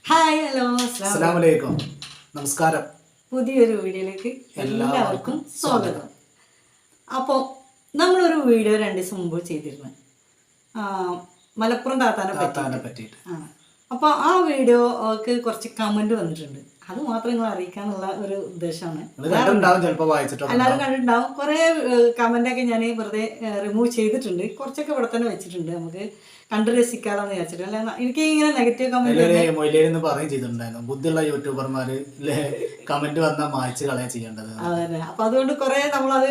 Hi hello അസ്സലാമു അലൈക്കും. നമസ്കാരം. പുതിയൊരു വീഡിയോയിലേക്ക് എല്ലാവർക്കും സ്വാഗതം. അപ്പോൾ നമ്മളൊരു വീഡിയോ 2 ദിവസം മുമ്പ് ചെയ്തിരുന്നു മലപ്പുറം താത്താനെ പറ്റിയിട്ട്. അപ്പോൾ ആ വീഡിയോക്ക് കുറച്ച് കമന്റ് വന്നിട്ടുണ്ട്. അത് മാത്രം നിങ്ങൾ അറിയിക്കാന്നുള്ള ഒരു ഉദ്ദേശമാണ്. എല്ലാവരും കണ്ടിട്ടുണ്ടാവും. കുറേ കമന്റൊക്കെ ഞാൻ വെറുതെ റിമൂവ് ചെയ്തിട്ടുണ്ട്. കുറച്ചൊക്കെ ഇവിടെ തന്നെ വെച്ചിട്ടുണ്ട്. നമുക്ക് കണ്ടു രസിക്കാമെന്ന് വിചാരിച്ചിട്ട്. അല്ല, എനിക്ക് ഇങ്ങനെ നെഗറ്റീവ് കമന്റ് ചെയ്തിട്ടുണ്ടായിരുന്നു. ബുദ്ധിയുള്ള യൂട്യൂബർമാര് കമന്റ് വന്നാൽ മായ്ച്ച് കളയാ ചെയ്യേണ്ടത്. അതെ. അപ്പൊ അതുകൊണ്ട് കുറെ നമ്മളത്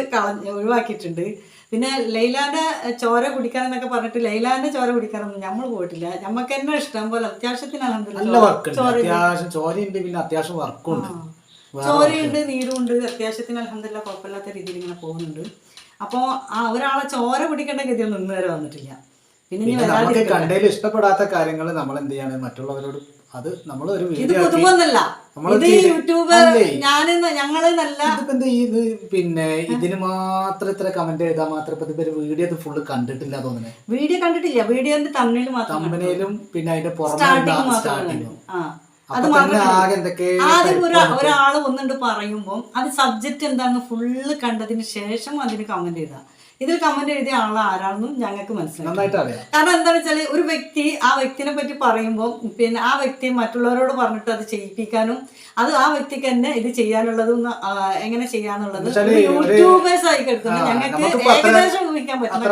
ഒഴിവാക്കിയിട്ടുണ്ട്. പിന്നെ ലൈലാന്റെ ചോര കുടിക്കാൻ എന്നൊക്കെ പറഞ്ഞിട്ട് ലൈലാന്റെ ചോര കുടിക്കാനൊന്നും നമ്മൾ പോയിട്ടില്ല. നമുക്ക് തന്നെ ഇഷ്ടം പോലെ ചോരയുണ്ട്, നീരുണ്ട്. അത്യാവശ്യത്തിന് അൽഹംദുലില്ലാ കുഴപ്പമില്ലാത്ത രീതിയിൽ ഇങ്ങനെ പോകുന്നുണ്ട്. അപ്പൊ ഒരാളെ ചോര കുടിക്കേണ്ട ഗതിയൊന്നും ഇന്ന് വരെ വന്നിട്ടില്ല. പിന്നെ നമുക്ക് കണ്ടതിൽ ഇഷ്ടപ്പെടാത്ത കാര്യങ്ങൾ നമ്മൾ എന്ത് ചെയ്യാണ് മറ്റുള്ളവരോട് അത് നമ്മൾ ഒരു പിന്നെ ഇതിന് മാത്രം ഇത്ര കമന്റ് ചെയ്താൽ മാത്രം വീഡിയോ ഫുള്ള് കണ്ടിട്ടില്ല തോന്നുന്നത്. വീഡിയോ കണ്ടിട്ടില്ല. വീഡിയോന്റെ തമ്മിലും പിന്നെ അതിന്റെ പുറമെ സ്റ്റാർട്ടിങ്ങും ആദ്യം ഒരാള് ഒന്നുണ്ട് പറയുമ്പോൾ അത് സബ്ജക്റ്റ് എന്താന്ന് ഫുള്ള് കണ്ടതിന് ശേഷം അതിന് കമന്റ് ചെയ്താ. ഇതിൽ കമന്റ് എഴുതിയ ആൾ ആരാണെന്നും ഞങ്ങൾക്ക് മനസ്സിലായി. കാരണം എന്താണെന്ന് വെച്ചാല് ഒരു വ്യക്തി ആ വ്യക്തിനെ പറ്റി പറയുമ്പോൾ പിന്നെ ആ വ്യക്തി മറ്റുള്ളവരോട് പറഞ്ഞിട്ട് അത് ചെയ്യിപ്പിക്കാനും അത് ആ വ്യക്തിക്ക് തന്നെ ഇത് ചെയ്യാനുള്ളതും എങ്ങനെ ചെയ്യാന്നുള്ളത് യൂട്യൂബേഴ്സ് ആയി കിടക്കുന്ന ഞങ്ങൾക്ക് ഏകദേശം ഊഹിക്കാൻ പറ്റുന്ന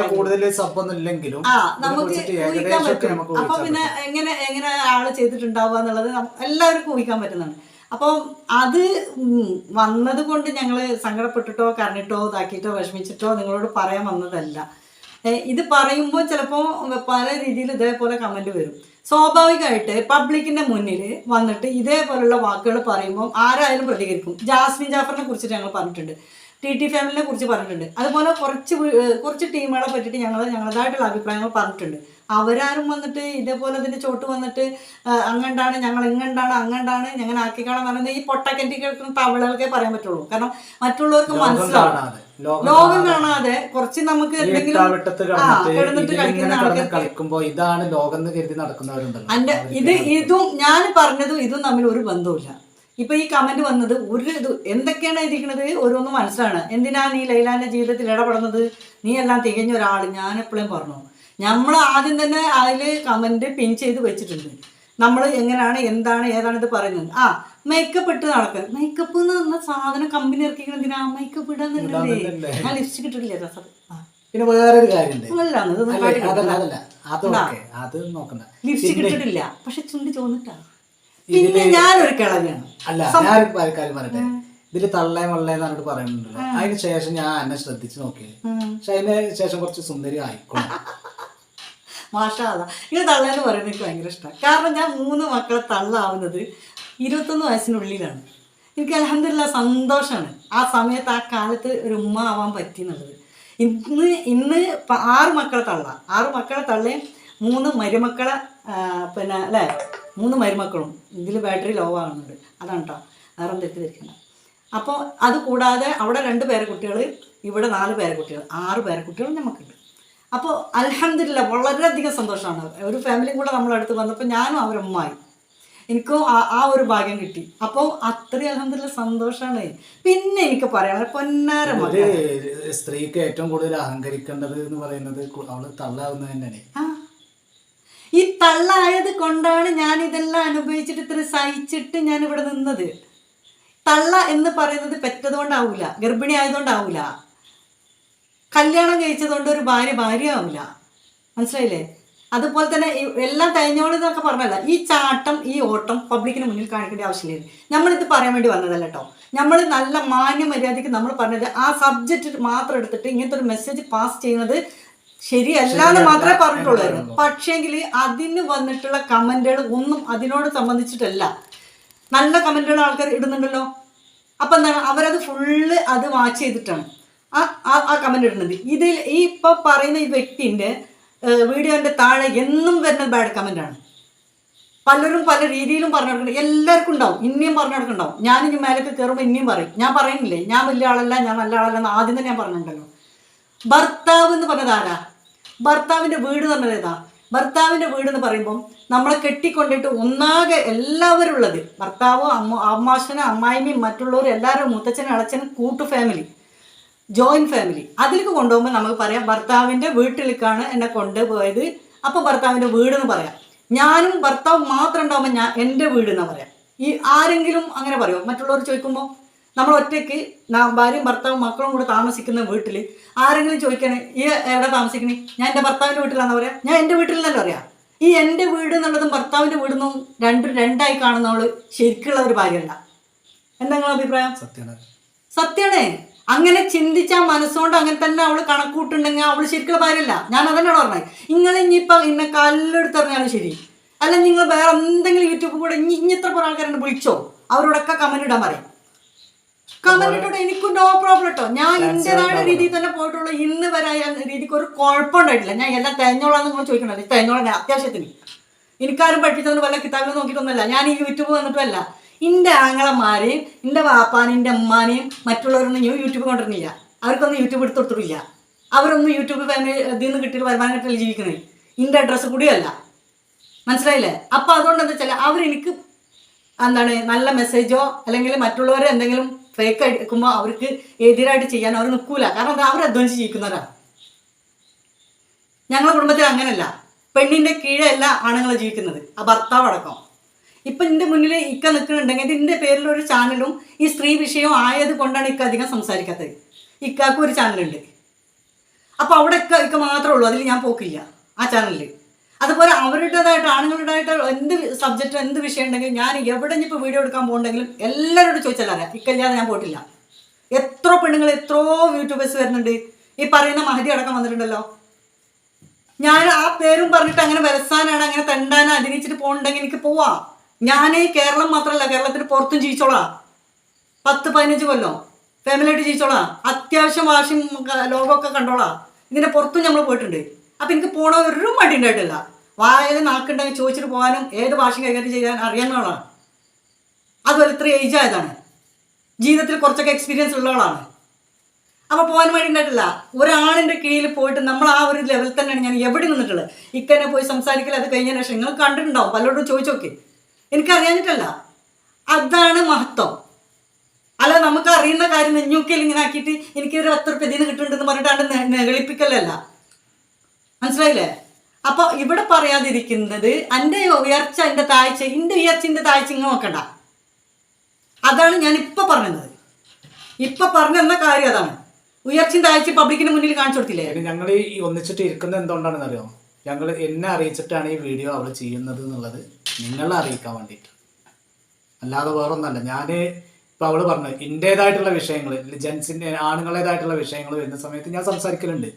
നമുക്ക് ഊഹിക്കാൻ പറ്റും. അപ്പൊ പിന്നെ എങ്ങനെ ആള് ചെയ്തിട്ടുണ്ടാവുക എന്നുള്ളത് എല്ലാവർക്കും ഊഹിക്കാൻ പറ്റുന്നതാണ്. അപ്പോൾ അത് വന്നത് കൊണ്ട് ഞങ്ങൾ സങ്കടപ്പെട്ടിട്ടോ കരഞ്ഞിട്ടോ ഇതാക്കിയിട്ടോ വിഷമിച്ചിട്ടോ നിങ്ങളോട് പറയാൻ വന്നതല്ല. ഇത് പറയുമ്പോൾ ചിലപ്പോൾ പല രീതിയിൽ ഇതേപോലെ കമൻറ്റ് വരും. സ്വാഭാവികമായിട്ട് പബ്ലിക്കിൻ്റെ മുന്നിൽ വന്നിട്ട് ഇതേപോലുള്ള വാക്കുകൾ പറയുമ്പോൾ ആരായാലും പ്രതികരിക്കും. ജാസ്മിൻ ജാഫറിനെ കുറിച്ചിട്ട് ഞങ്ങൾ പറഞ്ഞിട്ടുണ്ട്, ടി ഫാമിലിനെ കുറിച്ച് പറഞ്ഞിട്ടുണ്ട്. അതുപോലെ കുറച്ച് ടീമുകളെ പറ്റിയിട്ട് ഞങ്ങളതായിട്ടുള്ള അഭിപ്രായങ്ങൾ പറഞ്ഞിട്ടുണ്ട്. അവരാരും വന്നിട്ട് ഇതേപോലെ അതിൻ്റെ ചോട്ട് വന്നിട്ട് അങ്ങണ്ടാണ് ഞങ്ങൾ അങ്ങണ്ടാണ് ഞങ്ങൾ ആക്കിക്കാണെന്ന് പറയുന്നത് ഈ പൊട്ടക്കറ്റി കേൾക്കുന്ന തവളകൾക്കേ പറയാൻ പറ്റുള്ളൂ. കാരണം മറ്റുള്ളവർക്ക് മനസ്സിലാവും. ലോകം കാണാതെ കുറച്ച് നമുക്ക് എന്തെങ്കിലും ഇതാണ് ലോകം കരുതി നടക്കുന്നവരുണ്ടല്ലോ. ഇതും ഞാൻ പറഞ്ഞതും ഇതും തമ്മിൽ ഒരു ബന്ധവുമില്ല. ഇപ്പൊ ഈ കമന്റ് വന്നത് എന്തൊക്കെയാണ് ഇരിക്കുന്നത് ഓരോന്നും മനസ്സിലാണ്. എന്തിനാ നീ ലൈലാന്റെ ജീവിതത്തിൽ ഇടപെടുന്നത്? നീ എല്ലാം തികഞ്ഞ ഒരാള്. ഞാൻ എപ്പോഴും പറഞ്ഞു, നമ്മൾ ആദ്യം തന്നെ അതിൽ കമന്റ് പിൻ ചെയ്ത് വെച്ചിട്ടുണ്ട്. നമ്മൾ എങ്ങനെയാണ് എന്താണ് ഏതാണ് ഇത് പറയുന്നത്. മേക്കപ്പ് ഇട്ട് നടക്കുക. മേക്കപ്പ് എന്ന് പറഞ്ഞ സാധനം കമ്പനി ഇറക്കിക്കണം. എന്തിനാ മേക്കപ്പ് ഇടാന്നുണ്ടല്ലേ? ഞാൻ ലിപ്സ്റ്റിക് ഇട്ടിട്ടില്ല. പിന്നെ വേറൊരു കാര്യം ലിപ്സ്റ്റിക് ഇട്ടിട്ടില്ല, പക്ഷെ ചുണ്ടി ചോന്നിട്ടാ. പിന്നെ ഞാനൊരു കിളവിയാണ്. അല്ല, ഞാനൊരു കാര്യം പറയട്ടെ. ഇതില് തള്ളേ മള്ളേന്ന് പറഞ്ഞിട്ട് പറയുന്നുണ്ടല്ലോ. അതിന് ശേഷം ഞാൻ എന്നെ ശ്രദ്ധിച്ചു നോക്കിയത്. പക്ഷെ അതിന് ശേഷം കുറച്ച് സുന്ദരി ആയിക്കോളും. മാഷാ അല്ലാ. ഇത് തള്ളേന്ന് പറയുന്നത് എനിക്ക് ഭയങ്കര ഇഷ്ടമാണ്. കാരണം ഞാൻ 3 മക്കളെ തള്ളാവുന്നത് 21 വയസ്സിനുള്ളിലാണ്. എനിക്ക് അൽഹംദുലില്ലാ സന്തോഷമാണ്. ആ സമയത്ത് ആ കാലത്ത് ഒരു ഉമ്മ ആവാൻ പറ്റി എന്നുള്ളത്. ഇന്ന് 6 മക്കളെ തള്ള, 6 മക്കളെ തള്ളയും 3 മരുമക്കളെ പിന്നെ അല്ലേ 3 മരുമക്കളും. ഇതിൽ ബാറ്ററി ലോ ആകുന്നുണ്ട്. അതാണ് കേട്ടോ, വേറെ തെറ്റിദ്ധരിക്കണം. അപ്പോൾ അത് കൂടാതെ അവിടെ 2 പേരക്കുട്ടികൾ, ഇവിടെ 4 പേരക്കുട്ടികൾ, 6 പേരക്കുട്ടികളും നമുക്കുണ്ട്. അപ്പോൾ അൽഹംദുലില്ലാ വളരെയധികം സന്തോഷമാണ്. ഒരു ഫാമിലിയും കൂടെ നമ്മളടുത്ത് വന്നപ്പോൾ ഞാനും അവരമ്മായി എനിക്കും ആ ഒരു ഭാഗ്യം കിട്ടി. അപ്പോൾ അത്രയും അൽഹംദുലില്ലാ സന്തോഷമാണ്. പിന്നെ എനിക്ക് പറയാൻ പൊന്നാര സ്ത്രീക്ക് ഏറ്റവും കൂടുതൽ അഹങ്കരിക്കേണ്ടത് എന്ന് പറയുന്നത് അവള് തള്ളാവുന്നത് തന്നെയാണ്. ഈ തള്ളായത് കൊണ്ടാണ് ഞാൻ ഇതെല്ലാം അനുഭവിച്ചിട്ട് ഇത്ര സഹിച്ചിട്ട് ഞാൻ ഇവിടെ നിന്നത്. തള്ള എന്ന് പറയുന്നത് പെറ്റതുകൊണ്ടാവൂല, ഗർഭിണി ആയതുകൊണ്ടാവൂല, കല്യാണം കഴിച്ചതുകൊണ്ട് ഒരു ഭാര്യ ആവില്ല. മനസ്സിലായില്ലേ? അതുപോലെ തന്നെ എല്ലാം തേഞ്ഞോളെന്നൊക്കെ പറഞ്ഞല്ല. ഈ ചാട്ടം ഈ ഓട്ടം പബ്ലിക്കിന് മുന്നിൽ കാണിക്കേണ്ട ആവശ്യമില്ല. നമ്മളിത് പറയാൻ വേണ്ടി വന്നതല്ല കേട്ടോ. നമ്മൾ നല്ല മാന്യ മര്യാദയ്ക്ക് നമ്മൾ പറഞ്ഞത് ആ സബ്ജക്റ്റ് മാത്രം എടുത്തിട്ട് ഇങ്ങനത്തെ ഒരു മെസ്സേജ് പാസ് ചെയ്യുന്നത് ശരിയല്ലാന്ന് മാത്രമേ പറഞ്ഞിട്ടുള്ളായിരുന്നു. പക്ഷേങ്കിൽ അതിന് വന്നിട്ടുള്ള കമന്റുകൾ ഒന്നും അതിനോട് സംബന്ധിച്ചിട്ടല്ല. നല്ല കമന്റുകൾ ആൾക്കാർ ഇടുന്നുണ്ടല്ലോ. അപ്പം എന്താണ്, അവരത് ഫുള്ള് അത് വാച്ച് ചെയ്തിട്ടാണ് ആ കമന്റ് ഇടുന്നത്. ഇതിൽ ഈ ഇപ്പം പറയുന്ന ഈ വ്യക്തിൻ്റെ വീഡിയോൻ്റെ താഴെ എന്നും വരുന്ന ബാഡ് കമന്റാണ്. പലരും പല രീതിയിലും പറഞ്ഞു നടക്കുന്നുണ്ട്. എല്ലാവർക്കും ഉണ്ടാവും, ഇനിയും പറഞ്ഞു നടക്കുന്നുണ്ടാവും. ഞാനിനി മേലേക്ക് കയറുമ്പോൾ ഇനിയും പറയും. ഞാൻ പറയുന്നില്ലേ ഞാൻ വലിയ ആളല്ല, ഞാൻ നല്ല ആളല്ല എന്ന് ആദ്യം തന്നെ ഞാൻ പറഞ്ഞിട്ടുണ്ടല്ലോ. ഭർത്താവ് എന്ന് പറഞ്ഞത് ആരാ? ഭർത്താവിൻ്റെ വീട് പറഞ്ഞത് ഏതാ? ഭർത്താവിൻ്റെ വീട് എന്ന് പറയുമ്പം നമ്മളെ കെട്ടിക്കൊണ്ടിട്ട് ഒന്നാകെ എല്ലാവരും ഉള്ളത്, ഭർത്താവും അമ്മാശനും അമ്മായിമ്മയും മറ്റുള്ളവരും എല്ലാവരും, മുത്തച്ഛനും അളച്ചനും കൂട്ടു ഫാമിലി, ജോയിൻറ്റ് ഫാമിലി, അതിലേക്ക് കൊണ്ടുപോകുമ്പോൾ നമുക്ക് പറയാം ഭർത്താവിൻ്റെ വീട്ടിലേക്കാണ് എന്നെ കൊണ്ടുപോയത്, അപ്പോൾ ഭർത്താവിൻ്റെ വീട് എന്ന് പറയാം. ഞാനും ഭർത്താവും മാത്രം ഉണ്ടാകുമ്പോൾ ഞാൻ എൻ്റെ വീട് എന്ന് പറയാം. ഈ ആരെങ്കിലും അങ്ങനെ പറയുമോ? മറ്റുള്ളവർ ചോദിക്കുമ്പോൾ നമ്മൾ ഒറ്റയ്ക്ക് ഭാര്യയും ഭർത്താവും മക്കളും കൂടെ താമസിക്കുന്ന വീട്ടിൽ ആരെങ്കിലും ചോദിക്കണേ ഈ എവിടെ താമസിക്കണേ, ഞാൻ എൻ്റെ ഭർത്താവിൻ്റെ വീട്ടിലാണെന്ന് പറയാം, ഞാൻ എൻ്റെ വീട്ടിലെന്നല്ല പറയാം. ഈ എൻ്റെ വീട് എന്നുള്ളതും ഭർത്താവിൻ്റെ വീടെന്നും രണ്ടായി കാണുന്നവള് ശരിക്കുള്ള ഒരു ഭാര്യയല്ല. എന്താ നിങ്ങളുടെ അഭിപ്രായം? സത്യമാണ്. അങ്ങനെ ചിന്തിച്ച മനസ്സുകൊണ്ട് അങ്ങനെ തന്നെ അവള് കണക്കൂട്ടുണ്ടെങ്കിൽ അവള് ശരിക്കുള്ള ഭാര്യയല്ല. ഞാൻ അതന്നെയാണ് പറഞ്ഞത്. നിങ്ങൾ ഇനിയിപ്പം ഇന്നെ കല്ലെടുത്തെറിഞ്ഞാലും ശരി, അല്ല നിങ്ങൾ വേറെ എന്തെങ്കിലും യൂട്യൂബ് കൂടെ ഇത്ര കുറെ ആൾക്കാരെ വിളിച്ചോ, അവരോടൊക്കെ കമന്റ് ഇടാൻ പറയാം. കമന്റ് ഇട്ടോട്ടെ, എനിക്കും നോ പ്രോബ്ലം കേട്ടോ. ഞാൻ ഇന്റേതായ രീതിയിൽ തന്നെ പോയിട്ടുള്ളൂ. ഇന്ന് വരെ രീതിക്ക് ഒരു കുഴപ്പമുണ്ടായിട്ടില്ല. ഞാൻ എല്ലാം തേഞ്ഞോളാന്ന് നിങ്ങൾ ചോദിക്കണല്ലോ, തേഞ്ഞോളാം അത്യാവശ്യത്തിന്. എനിക്കാരും പഠിപ്പിച്ചതുകൊണ്ട് വല്ല കിതാബിൽ നോക്കിയിട്ടൊന്നുമല്ല, ഞാൻ ഈ യൂട്യൂബ് വന്നിട്ടുമല്ല. എൻ്റെ ആങ്ങളമാരെയും എൻ്റെ വാപ്പാനെയും എൻ്റെ ഉമ്മാനെയും മറ്റുള്ളവരൊന്നും യൂട്യൂബ് കൊണ്ടിരുന്നില്ല. അവർക്കൊന്നും യൂട്യൂബ് എടുത്ത് കൊടുത്തിട്ടില്ല. അവരൊന്നും യൂട്യൂബ് ഫാമിലി ഇതിൽ നിന്ന് കിട്ടിയിട്ട് വരുമാനം കിട്ടില്ല ജീവിക്കുന്നത്. എൻ്റെ അഡ്രസ്സ് കൂടിയല്ല, മനസ്സിലായില്ലേ? അപ്പം അതുകൊണ്ട് എന്താ വെച്ചാൽ അവരെനിക്ക് നല്ല മെസ്സേജോ അല്ലെങ്കിൽ മറ്റുള്ളവരെ എന്തെങ്കിലും ഫേക്ക് എടുക്കുമ്പോൾ അവർക്ക് എതിരായിട്ട് ചെയ്യാൻ അവർ നിൽക്കൂല. കാരണം എന്താ, അവർ അധ്വാനിച്ച് ജീവിക്കുന്നവരാണ്. ഞങ്ങളുടെ കുടുംബത്തിൽ അങ്ങനെയല്ല. പെണ്ണിൻ്റെ കീഴല്ല ആണുങ്ങൾ ജീവിക്കുന്നത്, ആ ഭർത്താവ് അടക്കം. ഇപ്പം എൻ്റെ മുന്നിൽ ഇക്ക നിൽക്കുന്നുണ്ടെങ്കിൽ ഇതിൻ്റെ പേരിലൊരു ചാനലും ഈ സ്ത്രീ വിഷയം ആയത് കൊണ്ടാണ് ഇക്ക അധികം സംസാരിക്കാത്തത്. ഇക്കാക്കും ഒരു ചാനലുണ്ട്. അപ്പോൾ അവിടെ ഇക്ക മാത്രമേ ഉള്ളൂ, അതിൽ ഞാൻ പോക്കില്ല ആ ചാനലിൽ. അതുപോലെ അവരുടേതായിട്ട് ആണുങ്ങളുടേതായിട്ട് എന്ത് സബ്ജക്റ്റ് എന്ത് വിഷയം ഉണ്ടെങ്കിലും ഞാൻ എവിടെ ഇപ്പോൾ വീഡിയോ എടുക്കാൻ പോകുന്നുണ്ടെങ്കിലും എല്ലാവരോടും ചോദിച്ചാലറിയാം, ഇക്കല്ലാതെ ഞാൻ പോയിട്ടില്ല. എത്രയോ പെണ്ണുങ്ങൾ എത്രയോ യൂട്യൂബേഴ്സ് വരുന്നുണ്ട്. ഈ പറയുന്ന മഹദി അടക്കം വന്നിട്ടുണ്ടല്ലോ. ഞാൻ ആ പേരും പറഞ്ഞിട്ട് അങ്ങനെ വരസാനാണ് അങ്ങനെ തെണ്ടാനോ അതിനിച്ചിട്ട് പോകുന്നുണ്ടെങ്കിൽ എനിക്ക് പോവാം. ഞാൻ കേരളം മാത്രമല്ല, കേരളത്തിന് പുറത്തും ജീവിച്ചോളാം. 10-15 കൊല്ലം ഫാമിലിയായിട്ട് ജീവിച്ചോളാം. അത്യാവശ്യം വാശിയും ലോകമൊക്കെ കണ്ടോളാം. ഇതിൻ്റെ പുറത്തും നമ്മൾ പോയിട്ടുണ്ട്. അപ്പം എനിക്ക് പോണ ഒരു മടി ഉണ്ടായിട്ടില്ല. വായന നാക്കുണ്ടെങ്കിൽ ചോദിച്ചിട്ട് പോകാനും ഏത് ഭാഷയും കൈകാര്യം ചെയ്യാൻ അറിയാവുന്നവളാണ്. അതുപോലെ ഇത്ര ഏജ് ആയതാണ്, ജീവിതത്തിൽ കുറച്ചൊക്കെ എക്സ്പീരിയൻസ് ഉള്ളവളാണ്. അപ്പോൾ പോകാൻ വേണ്ടി ഉണ്ടായിട്ടില്ല. ഒരാളിൻ്റെ കീഴിൽ പോയിട്ട് നമ്മൾ ആ ഒരു ലെവലിൽ തന്നെയാണ് ഞാൻ എവിടെ നിന്നിട്ടുള്ളത്. ഇക്കന്നെ പോയി സംസാരിക്കൽ അത് കഴിഞ്ഞതിന് ശേഷം നിങ്ങൾ കണ്ടിട്ടുണ്ടാവും, പലരോടും ചോദിച്ചു നോക്കി. എനിക്കറിയാഞ്ഞിട്ടല്ല, അതാണ് മഹത്വം. അല്ല നമുക്ക് അറിയുന്ന കാര്യം നെഞ്ഞൂക്കിൽ ഇങ്ങനെ ആക്കിയിട്ട് എനിക്കൊരു 10 റുപ്യ ഇതിന് കിട്ടുന്നുണ്ടെന്ന് പറഞ്ഞിട്ട് നെകളിപ്പിക്കലല്ല, മനസ്സിലായില്ലേ? അപ്പോൾ ഇവിടെ പറയാതിരിക്കുന്നത് എൻ്റെ ഉയർച്ച എൻ്റെ താഴ്ച, എൻ്റെ ഉയർച്ചൻ്റെ താഴ്ച ഇങ്ങനെ നോക്കണ്ട. അതാണ് ഞാൻ ഇപ്പം പറഞ്ഞത്. ഇപ്പം പറഞ്ഞെന്ന കാര്യം അതാണ്. ഉയർച്ചയും താഴ്ച പബ്ലിക്കിന് മുന്നിൽ കാണിച്ചു കൊടുത്തില്ലേ? ഞങ്ങൾ ഈ ഒന്നിച്ചിട്ട് ഇരിക്കുന്നത് എന്തുകൊണ്ടാണെന്ന് അറിയാമോ? ഞങ്ങൾ എന്നെ അറിയിച്ചിട്ടാണ് ഈ വീഡിയോ അവൾ ചെയ്യുന്നത് എന്നുള്ളത് നിങ്ങളെ അറിയിക്കാൻ വേണ്ടിയിട്ട്, അല്ലാതെ വേറൊന്നല്ല. ഞാൻ ഇപ്പോൾ അവൾ പറഞ്ഞു എൻ്റേതായിട്ടുള്ള വിഷയങ്ങൾ, ജെൻസിൻ്റെ ആണുങ്ങളേതായിട്ടുള്ള വിഷയങ്ങൾ വരുന്ന സമയത്ത് ഞാൻ സംസാരിക്കലുണ്ട്.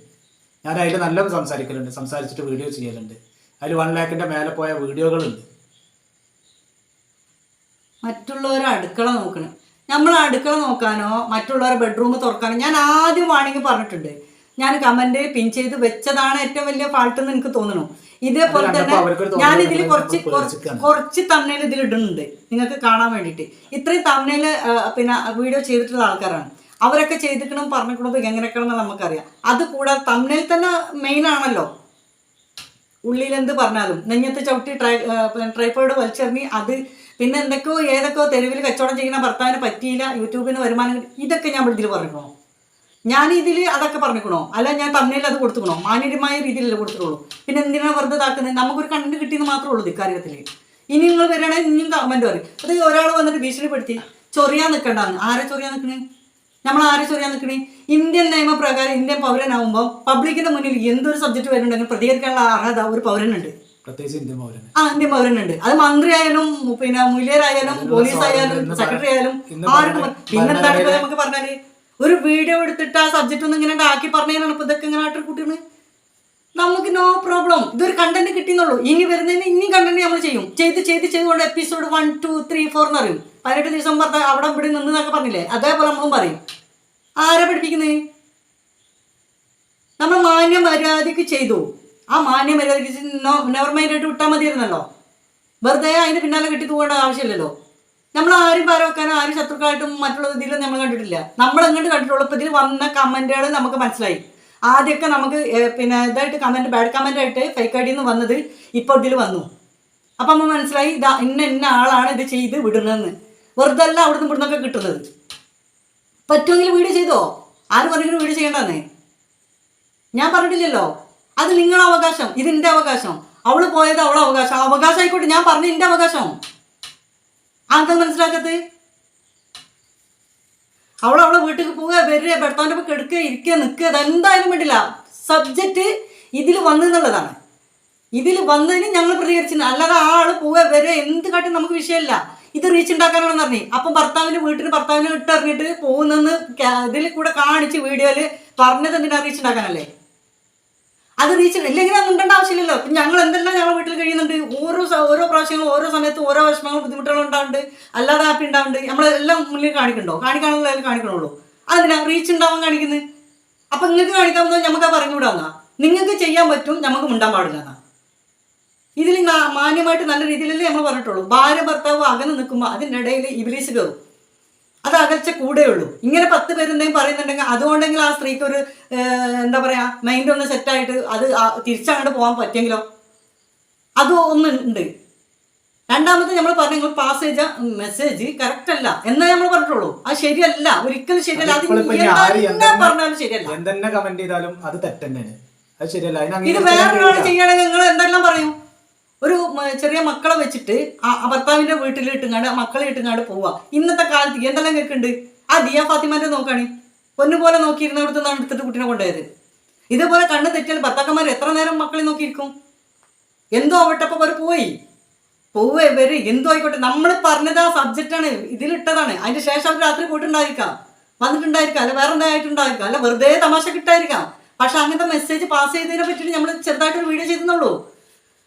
ഞാൻ അതിൽ നല്ല സംസാരിക്കലുണ്ട്, സംസാരിച്ചിട്ട് വീഡിയോ ചെയ്യലുണ്ട്. അതിൽ 1 ലാഖിൻ്റെ മേലെ പോയ വീഡിയോകളുണ്ട്. മറ്റുള്ളവരെ അടുക്കള നോക്കണം. നമ്മൾ അടുക്കള നോക്കാനോ മറ്റുള്ളവരെ ബെഡ്റൂം തുറക്കാനോ ഞാൻ ആദ്യം വാണെങ്കിൽ പറഞ്ഞിട്ടുണ്ട്. ഞാൻ കമന്റ് പിൻ ചെയ്ത് വെച്ചതാണ് ഏറ്റവും വലിയ ഫാൾട്ട് എന്ന് എനിക്ക് തോന്നുന്നു. ഇതേപോലെ തന്നെ ഞാൻ ഇതിൽ കുറച്ച് തമ്മിൽ ഇതിൽ ഇടുന്നുണ്ട് നിങ്ങൾക്ക് കാണാൻ വേണ്ടിയിട്ട്. ഇത്രയും തമ്മിൽ പിന്നെ വീഡിയോ ചെയ്തിട്ടുള്ള ആൾക്കാരാണ്. അവരൊക്കെ ചെയ്തിക്കണം പറഞ്ഞിട്ടുള്ളത് എങ്ങനെയൊക്കെയാണെന്ന് നമുക്കറിയാം. അത് കൂടാതെ തമ്മിൽ തന്നെ മെയിൻ ആണല്ലോ. ഉള്ളിലെന്ത് പറഞ്ഞാലും നെഞ്ഞത്ത് ചവിട്ടി ട്രൈപ്പോഡ് വലിച്ചെറിഞ്ഞ് അത് പിന്നെ എന്തൊക്കെയോ ഏതൊക്കെയോ തെരുവിൽ കച്ചവടം ചെയ്യുന്ന ഭർത്താവിന് പറ്റിയില്ല, യൂട്യൂബിന് വരുമാനം, ഇതൊക്കെ ഞാൻ ഇതിൽ പറഞ്ഞിക്കണോ? ഞാൻ ഇതിൽ അതൊക്കെ പറഞ്ഞിക്കണോ? അല്ല ഞാൻ തമ്മിൽ അത് കൊടുത്തുക്കണോ? മാന്യമായ രീതിയിലല്ലേ കൊടുത്തിട്ടുള്ളൂ. പിന്നെ എന്തിനാണ് വെറുതെ ഇതാക്കുന്നത്? നമുക്കൊരു കണ്ടന്റ് കിട്ടിയെന്ന് മാത്രമേ ഉള്ളൂ ഇക്കാര്യത്തിൽ. ഇനി നിങ്ങൾ വരികയാണെങ്കിൽ ഇനിയും കമന്റ് പറയും. അത് ഒരാൾ വന്നിട്ട് ഭീഷണിപ്പെടുത്തി ചൊറിയാൻ നിൽക്കണ്ടാന്ന്. ആരെ ചൊറിയാൻ നിൽക്കണേ? നമ്മൾ ആരെ ചൊറിയാൻ നിൽക്കണേ? ഇന്ത്യൻ നിയമപ്രകാരം ഇന്ത്യൻ പൗരനാകുമ്പോൾ പബ്ലിക്കിന്റെ മുന്നിൽ എന്തൊരു സബ്ജക്ട് വരുന്നുണ്ടെങ്കിൽ പ്രതികരിക്കാനുള്ള അർഹത ഒരു പൗരനുണ്ട്. ഇന്ത്യൻ പൗരനുണ്ട്. അത് മന്ത്രിയായാലും പിന്നെ മുല്യരായാലും പോലീസ് ആയാലും സെക്രട്ടറി ആയാലും ആർക്കും. പിന്നെന്താണ് ഇപ്പൊ നമുക്ക് പറഞ്ഞാല് ഒരു വീഡിയോ എടുത്തിട്ട് ആ സബ്ജക്റ്റ് ഒന്നും ഇങ്ങനെ ആക്കി പറഞ്ഞതിനാണ് ഇപ്പൊ ഇതൊക്കെ ഇങ്ങനെ ആയിട്ട് കൂട്ടിയാണ്. നമുക്ക് നോ പ്രോബ്ലം. ഇതൊരു കണ്ടന്റ് കിട്ടിയെന്നുള്ളൂ. ഇനി വരുന്നതിന് ഇനിയും കണ്ടന്റ് നമ്മൾ ചെയ്യും. ചെയ്തുകൊണ്ട് എപ്പിസോഡ് 1, 2, 3, 4 എന്ന് പറയും. 18 ദിവസം പറഞ്ഞ അവിടെ ഇവിടെ നിന്നൊക്കെ പറഞ്ഞില്ലേ, അതേപോലെ നമ്മളും പറയും. ആരെ പഠിപ്പിക്കുന്നത്? നമ്മൾ മാന്യ മര്യാദയ്ക്ക് ചെയ്തു. ആ മാന്യ മര്യാദയ്ക്ക് നെവർ മൈൻഡായിട്ട് വിട്ടാൽ മതിയായിരുന്നല്ലോ. വെറുതെ അതിന് പിന്നാലെ കെട്ടി പോകേണ്ട ആവശ്യമില്ലല്ലോ. നമ്മൾ ആരും പാരവെക്കാനോ ആരും ശത്രുക്കളായിട്ടും മറ്റുള്ള ഇതിലും നമ്മൾ കണ്ടിട്ടില്ല. നമ്മൾ എങ്ങോട്ട് കണ്ടിട്ടുള്ളൂ. ഇപ്പം ഇതിൽ വന്ന കമന്റുകൾ നമുക്ക് മനസ്സിലായി. ആദ്യമൊക്കെ നമുക്ക് പിന്നെ ഇതായിട്ട് കമൻറ്റ് ബാഡ് കമൻ്റ് ആയിട്ട് ഫേക്ക് ഐ ഡിന്ന് വന്നത് ഇപ്പോൾ ഇതിൽ വന്നു. അപ്പം നമ്മൾ മനസ്സിലായി ഇതാ ഇന്ന ആളാണ് ഇത് ചെയ്ത് വിടുന്നതെന്ന്. വെറുതെ അല്ല അവിടുന്ന് ഇവിടുന്നൊക്കെ കിട്ടുന്നത്. പറ്റുമെങ്കിൽ വീഡിയോ ചെയ്തോ, ആര് പറഞ്ഞിട്ട് വീഡിയോ ചെയ്യേണ്ടെന്നേ ഞാൻ പറഞ്ഞിട്ടില്ലല്ലോ. അത് നിങ്ങളുടെ അവകാശം, ഇതിൻ്റെ അവകാശം. അവള് പോയത് അവളെ അവകാശം, അവകാശം ആയിക്കോട്ടെ. ഞാൻ പറഞ്ഞ എൻ്റെ അവകാശം. ആർക്കാ മനസ്സിലാക്കത്ത്? അവളെ വീട്ടിൽ പോവുക, വരിക, ഭർത്താവിൻ്റെ ഒപ്പം കെടുക്കുക, ഇരിക്കുക, നിൽക്കുക, അതെന്തായാലും വേണ്ടില്ല. സബ്ജക്റ്റ് ഇതിൽ വന്നു എന്നുള്ളതാണ്. ഇതിൽ വന്നതിന് ഞങ്ങൾ പ്രതികരിച്ചിരുന്നു. അല്ലാതെ ആ ആള് പോവുക വരെ എന്ത് കാട്ടി നമുക്ക് വിഷയമില്ല. ഇത് റീച്ച് ഉണ്ടാക്കാനാണെന്ന് പറഞ്ഞു. അപ്പം ഭർത്താവിൻ്റെ വീട്ടിൽ ഭർത്താവിനെ ഇട്ടെറിഞ്ഞിട്ട് പോകുന്നെന്ന് ഇതിൽ കൂടെ കാണിച്ച് വീഡിയോയിൽ പറഞ്ഞത് എന്തിനാ റീച്ച് ഉണ്ടാക്കാനല്ലേ? അത് റീച്ച് ഇല്ലെങ്കിൽ അത് ഉണ്ടേണ്ട ആവശ്യമില്ലല്ലോ. അപ്പം ഞങ്ങൾ എന്തെല്ലാം ഞങ്ങൾ വീട്ടിൽ കഴിയുന്നുണ്ട്. ഓരോ പ്രാവശ്യങ്ങളും ഓരോ സമയത്ത് ഓരോ വിഷമങ്ങളും ബുദ്ധിമുട്ടുകളും ഉണ്ടാവുന്നുണ്ട്, അല്ലാതെ ഹാപ്പി ഉണ്ടാവുന്നുണ്ട്. നമ്മളെല്ലാം മുന്നിൽ കാണിക്കണ്ടോ? കാണിക്കാനുള്ള കാണിക്കണുള്ളൂ. അതിനാ റീച്ച് ഉണ്ടാവാൻ കാണിക്കുന്നത്. അപ്പം നിങ്ങൾക്ക് കാണിക്കാവുന്നത് നമുക്ക് പറഞ്ഞുകൂടാന്നാ. നിങ്ങൾക്ക് ചെയ്യാൻ പറ്റും, നമുക്ക് മുണ്ടാൻ പാടില്ല എന്നാ. ഇതിൽ മാന്യമായിട്ട് നല്ല രീതിയിലല്ലേ നമ്മൾ പറഞ്ഞിട്ടുള്ളൂ. ഭാര്യ ഭർത്താവ് അകന്ന് നിൽക്കുമ്പോൾ അതിനിടയിൽ ഇബ്ലീസ് കയറും. അത് അകൽച്ച കൂടെയുള്ളൂ. ഇങ്ങനെ 10 പേര് എന്തെങ്കിലും പറയുന്നുണ്ടെങ്കിൽ അതുകൊണ്ടെങ്കിൽ ആ സ്ത്രീക്ക് ഒരു എന്താ പറയുക മൈൻഡ് ഒന്ന് സെറ്റായിട്ട് അത് തിരിച്ചങ്ങോട്ട് പോകാൻ പറ്റിയെങ്കിലോ? അത് ഒന്നുണ്ട്. രണ്ടാമത്തെ നമ്മൾ പറഞ്ഞു നിങ്ങൾ പാസ് ചെയ്ത മെസ്സേജ് കറക്റ്റ് അല്ല എന്നേ നമ്മൾ പറഞ്ഞിട്ടുള്ളൂ. അത് ശരിയല്ല, ഒരിക്കലും ശരിയല്ല. അത് പറഞ്ഞാലും ശരിയല്ല. എന്തെന്നെ കമന്റ് ചെയ്താലും അത് തെറ്റന്നെയാണ്, അത് ശരിയല്ല. ഇത് വേറൊരാൾ ചെയ്യണമെങ്കിൽ നിങ്ങൾ എന്തെല്ലാം പറയും? ഒരു ചെറിയ മക്കളെ വെച്ചിട്ട് ഭർത്താവിൻ്റെ വീട്ടിൽ ഇട്ടുങ്ങാണ്ട് മക്കളെ ഇട്ടുങ്ങാണ്ട് പോവുക. ഇന്നത്തെ കാലത്ത് എന്തെല്ലാം കേൾക്കുന്നുണ്ട്. ആ ദിയ ഫാത്തിമാൻ്റെ നോക്കുകയാണ്, പൊന്നുപോലെ നോക്കിയിരുന്നിടത്ത് നിന്നാണ് എടുത്തിട്ട് കുട്ടീനെ കൊണ്ടുപോയത്. ഇതേപോലെ കണ്ണ് തെറ്റിയാൽ ഭർത്താക്കന്മാർ എത്ര നേരം മക്കളെ നോക്കിയിരിക്കും? എന്തോ ആവട്ടെ, അപ്പോൾ അവർ പോവേ വരെ എന്തോ ആയിക്കോട്ടെ. നമ്മൾ പറഞ്ഞത് ആ സബ്ജക്റ്റാണ്, ഇതിലിട്ടതാണ്. അതിന് ശേഷം അവർ രാത്രി പോയിട്ടുണ്ടായിരിക്കാം, വന്നിട്ടുണ്ടായിരിക്കാം, അല്ല വേറെ എന്തായിട്ടുണ്ടായിരിക്കാം, അല്ല വെറുതെ തമാശ കിട്ടായിരിക്കാം. പക്ഷെ അങ്ങനത്തെ മെസ്സേജ് പാസ് ചെയ്തതിനെ പറ്റിയിട്ട് നമ്മൾ ചെറുതായിട്ടൊരു വീഡിയോ ചെയ്തെന്നുള്ളൂ.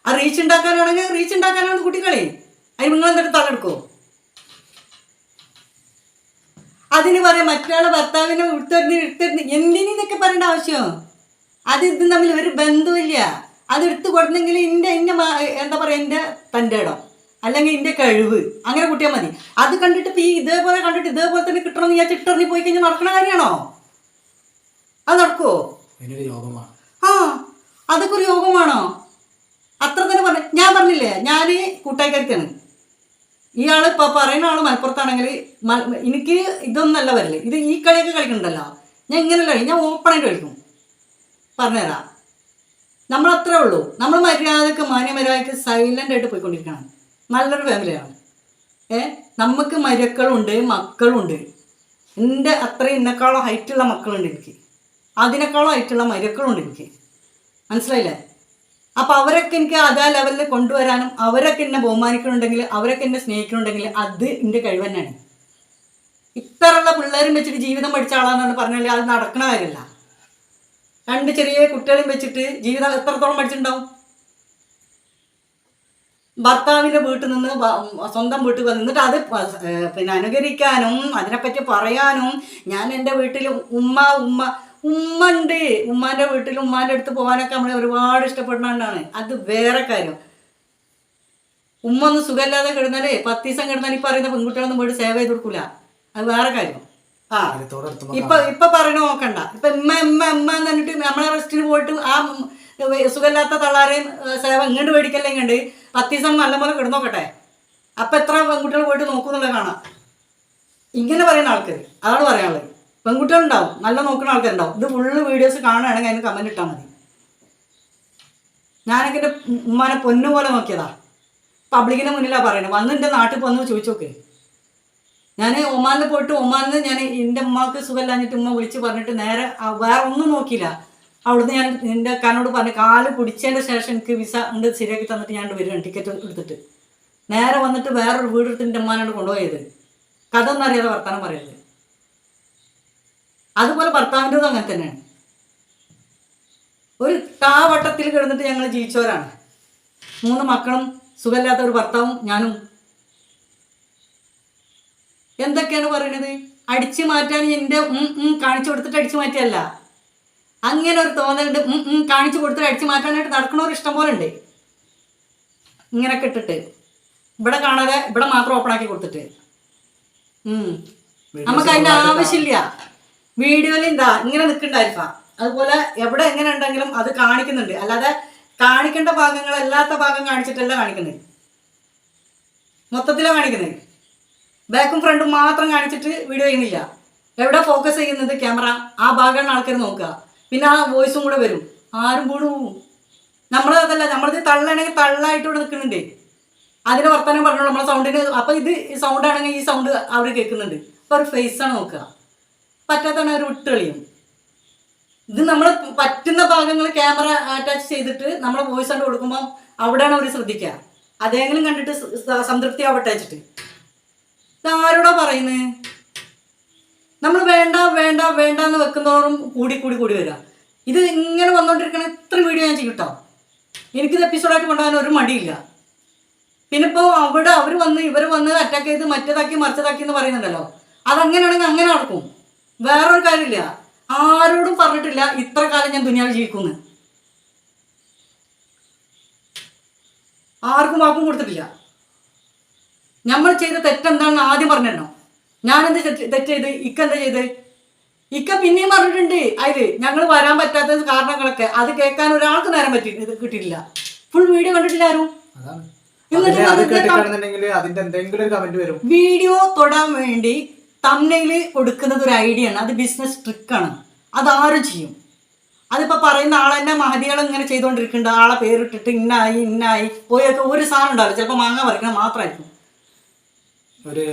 ആ റീച്ച് ഉണ്ടാക്കാനാണെങ്കിൽ റീച്ച് ഉണ്ടാക്കാനാണ് കുട്ടികളെ. അതിന് നിങ്ങൾ എന്തെങ്കിലും തലെടുക്കോ? അതിന് പറയാം മറ്റൊരാളെ ഭർത്താവിനെ എടുത്തെറിഞ്ഞ് എന്തിനൊക്കെ പറയേണ്ട ആവശ്യം? അത് ഇതും തമ്മിൽ ഒരു ബന്ധമില്ല. അത് എടുത്തു കൊടുത്തെങ്കിൽ എൻ്റെ എന്താ പറയുക എൻ്റെ തൻ്റെ ഇടം അല്ലെങ്കിൽ എൻ്റെ കഴിവ് അങ്ങനെ കൂട്ടിയാൽ മതി. അത് കണ്ടിട്ട് ഇപ്പം ഇതേപോലെ കണ്ടിട്ട് ഇതേപോലെ തന്നെ കിട്ടണമെന്ന് ഞാൻ ചിട്ടെറിഞ്ഞ് പോയി കഴിഞ്ഞാൽ നടക്കണ കാര്യമാണോ? അത് നടക്കുമോ? ആ അതൊക്കെ ഒരു യോഗമാണോ? അത്ര തന്നെ പറഞ്ഞു. ഞാൻ പറഞ്ഞില്ലേ, ഞാൻ കൂട്ടായിക്കാരിക്കാണ്. ഇയാൾ ഇപ്പോൾ പറയുന്ന ആൾ മലപ്പുറത്താണെങ്കിൽ എനിക്ക് ഇതൊന്നല്ല വരില്ലേ. ഇത് ഈ കളിയൊക്കെ കളിക്കുന്നുണ്ടല്ലോ, ഞാൻ ഇങ്ങനെയല്ല, ഞാൻ ഓപ്പണായിട്ട് കളിക്കും. പറഞ്ഞുതരാം. നമ്മളത്രേ ഉള്ളൂ. നമ്മൾ മര്യാദക്ക് മാന്യമര്യാദക്ക് സൈലൻ്റ് ആയിട്ട് പോയിക്കൊണ്ടിരിക്കണം. നല്ലൊരു ഫാമിലിയാണ്. നമുക്ക് മരക്കളുണ്ട്, മക്കളുണ്ട്. എൻ്റെ അത്രയും എന്നെക്കാളും ഹൈറ്റുള്ള മക്കളുണ്ട് എനിക്ക്, അതിനേക്കാളും ഹൈറ്റുള്ള മരക്കളുണ്ട് എനിക്ക്. മനസ്സിലായില്ലേ? അപ്പം അവരൊക്കെ എനിക്ക് അതേ ലെവലിൽ കൊണ്ടുവരാനും അവരൊക്കെ എന്നെ ബഹുമാനിക്കണുണ്ടെങ്കിൽ അവരൊക്കെ എന്നെ സ്നേഹിക്കണുണ്ടെങ്കിൽ അത് എൻ്റെ കഴിവ് തന്നെയാണ്. ഇത്തരമുള്ള പിള്ളേരും വെച്ചിട്ട് ജീവിതം പഠിച്ച ആളാണെന്ന് പറഞ്ഞാൽ അത് നടക്കണ കാര്യമല്ല. 2 ചെറിയ കുട്ടികളും വെച്ചിട്ട് ജീവിതം എത്രത്തോളം പഠിച്ചിട്ടുണ്ടാവും? ഭർത്താവിൻ്റെ വീട്ടിൽ നിന്ന് സ്വന്തം വീട്ടിൽ വന്നിട്ട് അത് പിന്നെ അനുകരിക്കാനും അതിനെപ്പറ്റി പറയാനും ഞാൻ എൻ്റെ വീട്ടിൽ ഉമ്മ ഉണ്ട്, ഉമ്മാൻ്റെ വീട്ടിൽ ഉമ്മാൻ്റെ അടുത്ത് പോകാനൊക്കെ നമ്മൾ ഒരുപാട് ഇഷ്ടപ്പെടുന്നതുകൊണ്ടാണ്. അത് വേറെ കാര്യം. ഉമ്മ ഒന്ന് സുഖമില്ലാതെ കിടന്നാലേ 10 ദിവസം കിടന്നാൽ ഈ പറയുന്ന പെൺകുട്ടികളൊന്നും പോയിട്ട് സേവ് ചെയ്ത് കൊടുക്കൂല. അത് വേറെ കാര്യം. ഇപ്പൊ പറയണ നോക്കണ്ട. ഇപ്പൊ എമ്മ എന്ന് പറഞ്ഞിട്ട് നമ്മളെ റെസ്റ്റിന് പോയിട്ട് ആ സുഖമില്ലാത്ത തള്ളാരെയും സേവ ഇങ്ങോട്ട് മേടിക്കല്ലേ ഇങ്ങോട്ട് 10 ദിവസം നല്ലപോലെ കിടന്നോക്കട്ടെ. അപ്പൊ എത്ര പെൺകുട്ടികൾ പോയിട്ട് നോക്കുന്നുള്ളത് കാണാം. ഇങ്ങനെ പറയുന്ന ആൾക്കാർ അതാണ് പറയാനുള്ളത്. പെൺകുട്ടികളുണ്ടാവും, നല്ല നോക്കുന്ന ആൾക്കാരുണ്ടാവും. ഇത് ഫുള്ള് വീഡിയോസ് കാണുകയാണെങ്കിൽ അതിന് കമൻറ്റ് ഇട്ടാൽ മതി. ഞാനൊക്കെ എൻ്റെ ഉമ്മാനെ പൊന്നുപോലെ നോക്കിയതാ. പബ്ലിക്കിൻ്റെ മുന്നിലാണ് പറയുന്നത്. വന്ന് എൻ്റെ നാട്ടിൽ വന്ന് ചോദിച്ചു നോക്ക്. ഞാൻ ഒമാനിൽ പോയിട്ട് ഒമാനിൽ ഞാൻ എൻ്റെ ഉമ്മാക്ക് സുഖമില്ലാഞ്ഞിട്ട് ഉമ്മ വിളിച്ച് പറഞ്ഞിട്ട് നേരെ വേറെ ഒന്നും നോക്കിയില്ല. അവിടുന്ന് ഞാൻ എൻ്റെ കാനോട് പറഞ്ഞ് കാല് പിടിച്ചതിൻ്റെ ശേഷം എനിക്ക് വിസ ഉണ്ട് ശരിയാക്കി തന്നിട്ട് ഞാൻ വരികയാണ് ടിക്കറ്റ് എടുത്തിട്ട്. നേരെ വന്നിട്ട് വേറൊരു വീടെടുത്ത് എൻ്റെ ഉമ്മാനോട് കൊണ്ടുപോയത്. കഥ ഒന്നും അറിയാതെ വർത്താനം പറയരുത്. അതുപോലെ ഭർത്താവിൻ്റെതും അങ്ങനെ തന്നെയാണ്. ഒരു വട്ടത്തിൽ കിടന്നിട്ട് ഞങ്ങൾ ജീവിച്ചവരാണ്. 3 മക്കളും സുഖമില്ലാത്ത ഒരു ഭർത്താവും ഞാനും. എന്തൊക്കെയാണ് പറയണത്? അടിച്ചു മാറ്റാൻ എൻ്റെ കാണിച്ചു കൊടുത്തിട്ട് അടിച്ചു മാറ്റിയല്ല. അങ്ങനെ ഒരു തോന്നലുണ്ട്. കാണിച്ചു കൊടുത്തിട്ട് അടിച്ചു മാറ്റാനായിട്ട് നടക്കണവർ ഇഷ്ടം പോലെ ഉണ്ട്. ഇങ്ങനെയൊക്കെ ഇട്ടിട്ട് ഇവിടെ കാണാതെ ഇവിടെ മാത്രം ഓപ്പണാക്കി കൊടുത്തിട്ട് നമുക്ക് അതിൻ്റെ ആവശ്യമില്ല. വീഡിയോയിൽ എന്താ ഇങ്ങനെ നിൽക്കണ്ടായിരിക്കാം. അതുപോലെ എവിടെ എങ്ങനെ ഉണ്ടെങ്കിലും അത് കാണിക്കുന്നുണ്ട്. അല്ലാതെ കാണിക്കേണ്ട ഭാഗങ്ങൾ അല്ലാത്ത ഭാഗം കാണിച്ചിട്ടല്ല കാണിക്കുന്നത്, മൊത്തത്തിലാണ് കാണിക്കുന്നത്. ബാക്കും ഫ്രണ്ടും മാത്രം കാണിച്ചിട്ട് വീഡിയോ ചെയ്യുന്നില്ല. എവിടെ ഫോക്കസ് ചെയ്യുന്നത് ക്യാമറ, ആ ഭാഗമാണ് ആൾക്കാർ നോക്കുക. പിന്നെ ആ വോയിസും കൂടെ വരും. ആരും പോണു നമ്മളതല്ല, നമ്മളത് തള്ളാണെങ്കിൽ തള്ളായിട്ട് ഇവിടെ നിൽക്കുന്നുണ്ട്. അതിന് വർത്തമാനം പറഞ്ഞോളൂ നമ്മളെ സൗണ്ടിന്. അപ്പം ഇത് സൗണ്ട് ആണെങ്കിൽ ഈ സൗണ്ട് അവർ കേൾക്കുന്നുണ്ട്. അപ്പോൾ അവർ ഫേസാണ് നോക്കുക. പറ്റാത്തതാണ് അവർ വിട്ട് കളിയും. ഇത് നമ്മൾ പറ്റുന്ന ഭാഗങ്ങൾ ക്യാമറ അറ്റാച്ച് ചെയ്തിട്ട് നമ്മളെ വോയിസ് കൊണ്ട് കൊടുക്കുമ്പോൾ അവിടെയാണ് അവർ ശ്രദ്ധിക്കുക. അതെങ്കിലും കണ്ടിട്ട് സംതൃപ്തി ആവട്ടെ വെച്ചിട്ട്. ഇതാരോടാ പറയുന്നത്? നമ്മൾ വേണ്ട വേണ്ട വേണ്ട എന്ന് വെക്കുന്നതോറും കൂടി കൂടി കൂടി വരിക. ഇത് ഇങ്ങനെ വന്നുകൊണ്ടിരിക്കണ ഇത്ര വീഡിയോ ഞാൻ ചെയ്യട്ടോ. എനിക്കിത് എപ്പിസോഡായിട്ട് കൊണ്ടുപോകാൻ ഒരു മടിയില്ല. പിന്നെ ഇപ്പോൾ അവിടെ അവർ വന്ന് ഇവർ വന്ന് അറ്റാക്ക് ചെയ്ത് മറ്റേതാക്കി മറിച്ചതാക്കി എന്ന് പറയുന്നുണ്ടല്ലോ, അതങ്ങനെയാണെങ്കിൽ അങ്ങനെ നടക്കും. വേറൊരു കാര്യമില്ല, ആരോടും പറഞ്ഞിട്ടില്ല ഇത്ര കാലം ഞാൻ ദുനിയാവിൽ ജീവിക്കുന്നു. ആർക്കും വാക്കും കൊടുത്തിട്ടില്ല. നമ്മൾ ചെയ്ത തെറ്റെന്താണെന്ന് ആദ്യം പറഞ്ഞിരണോ. ഞാനെന്ത് തെറ്റ് ചെയ്ത്, ഇക്ക എന്താ ചെയ്ത്? ഇക്ക പിന്നെയും പറഞ്ഞിട്ടുണ്ട് അതിൽ ഞങ്ങൾ വരാൻ പറ്റാത്ത കാരണങ്ങളൊക്കെ. അത് കേൾക്കാൻ ഒരാൾക്ക് നേരം കിട്ടിയിട്ടില്ല. ഫുൾ വീഡിയോ കണ്ടിട്ടില്ല ആരും. വീഡിയോ തൊടാൻ വേണ്ടി തംബ്നെയില് കൊടുക്കുന്നത് ഒരു ഐഡിയ ആണ്. അത് ബിസിനസ് ട്രിക്കാണ്. അതാരും ചെയ്യും. അതിപ്പോൾ പറയുന്ന ആളെന്നെ മഹതികൾ ഇങ്ങനെ ചെയ്തുകൊണ്ടിരിക്കുന്നുണ്ട്. ആളെ പേരിട്ടിട്ട് ഇന്നായി പോയൊക്കെ ഒരു സാധനം ഉണ്ടാവില്ല. ചിലപ്പോൾ മാങ്ങ പറിക്കണം മാത്രമായിരിക്കും.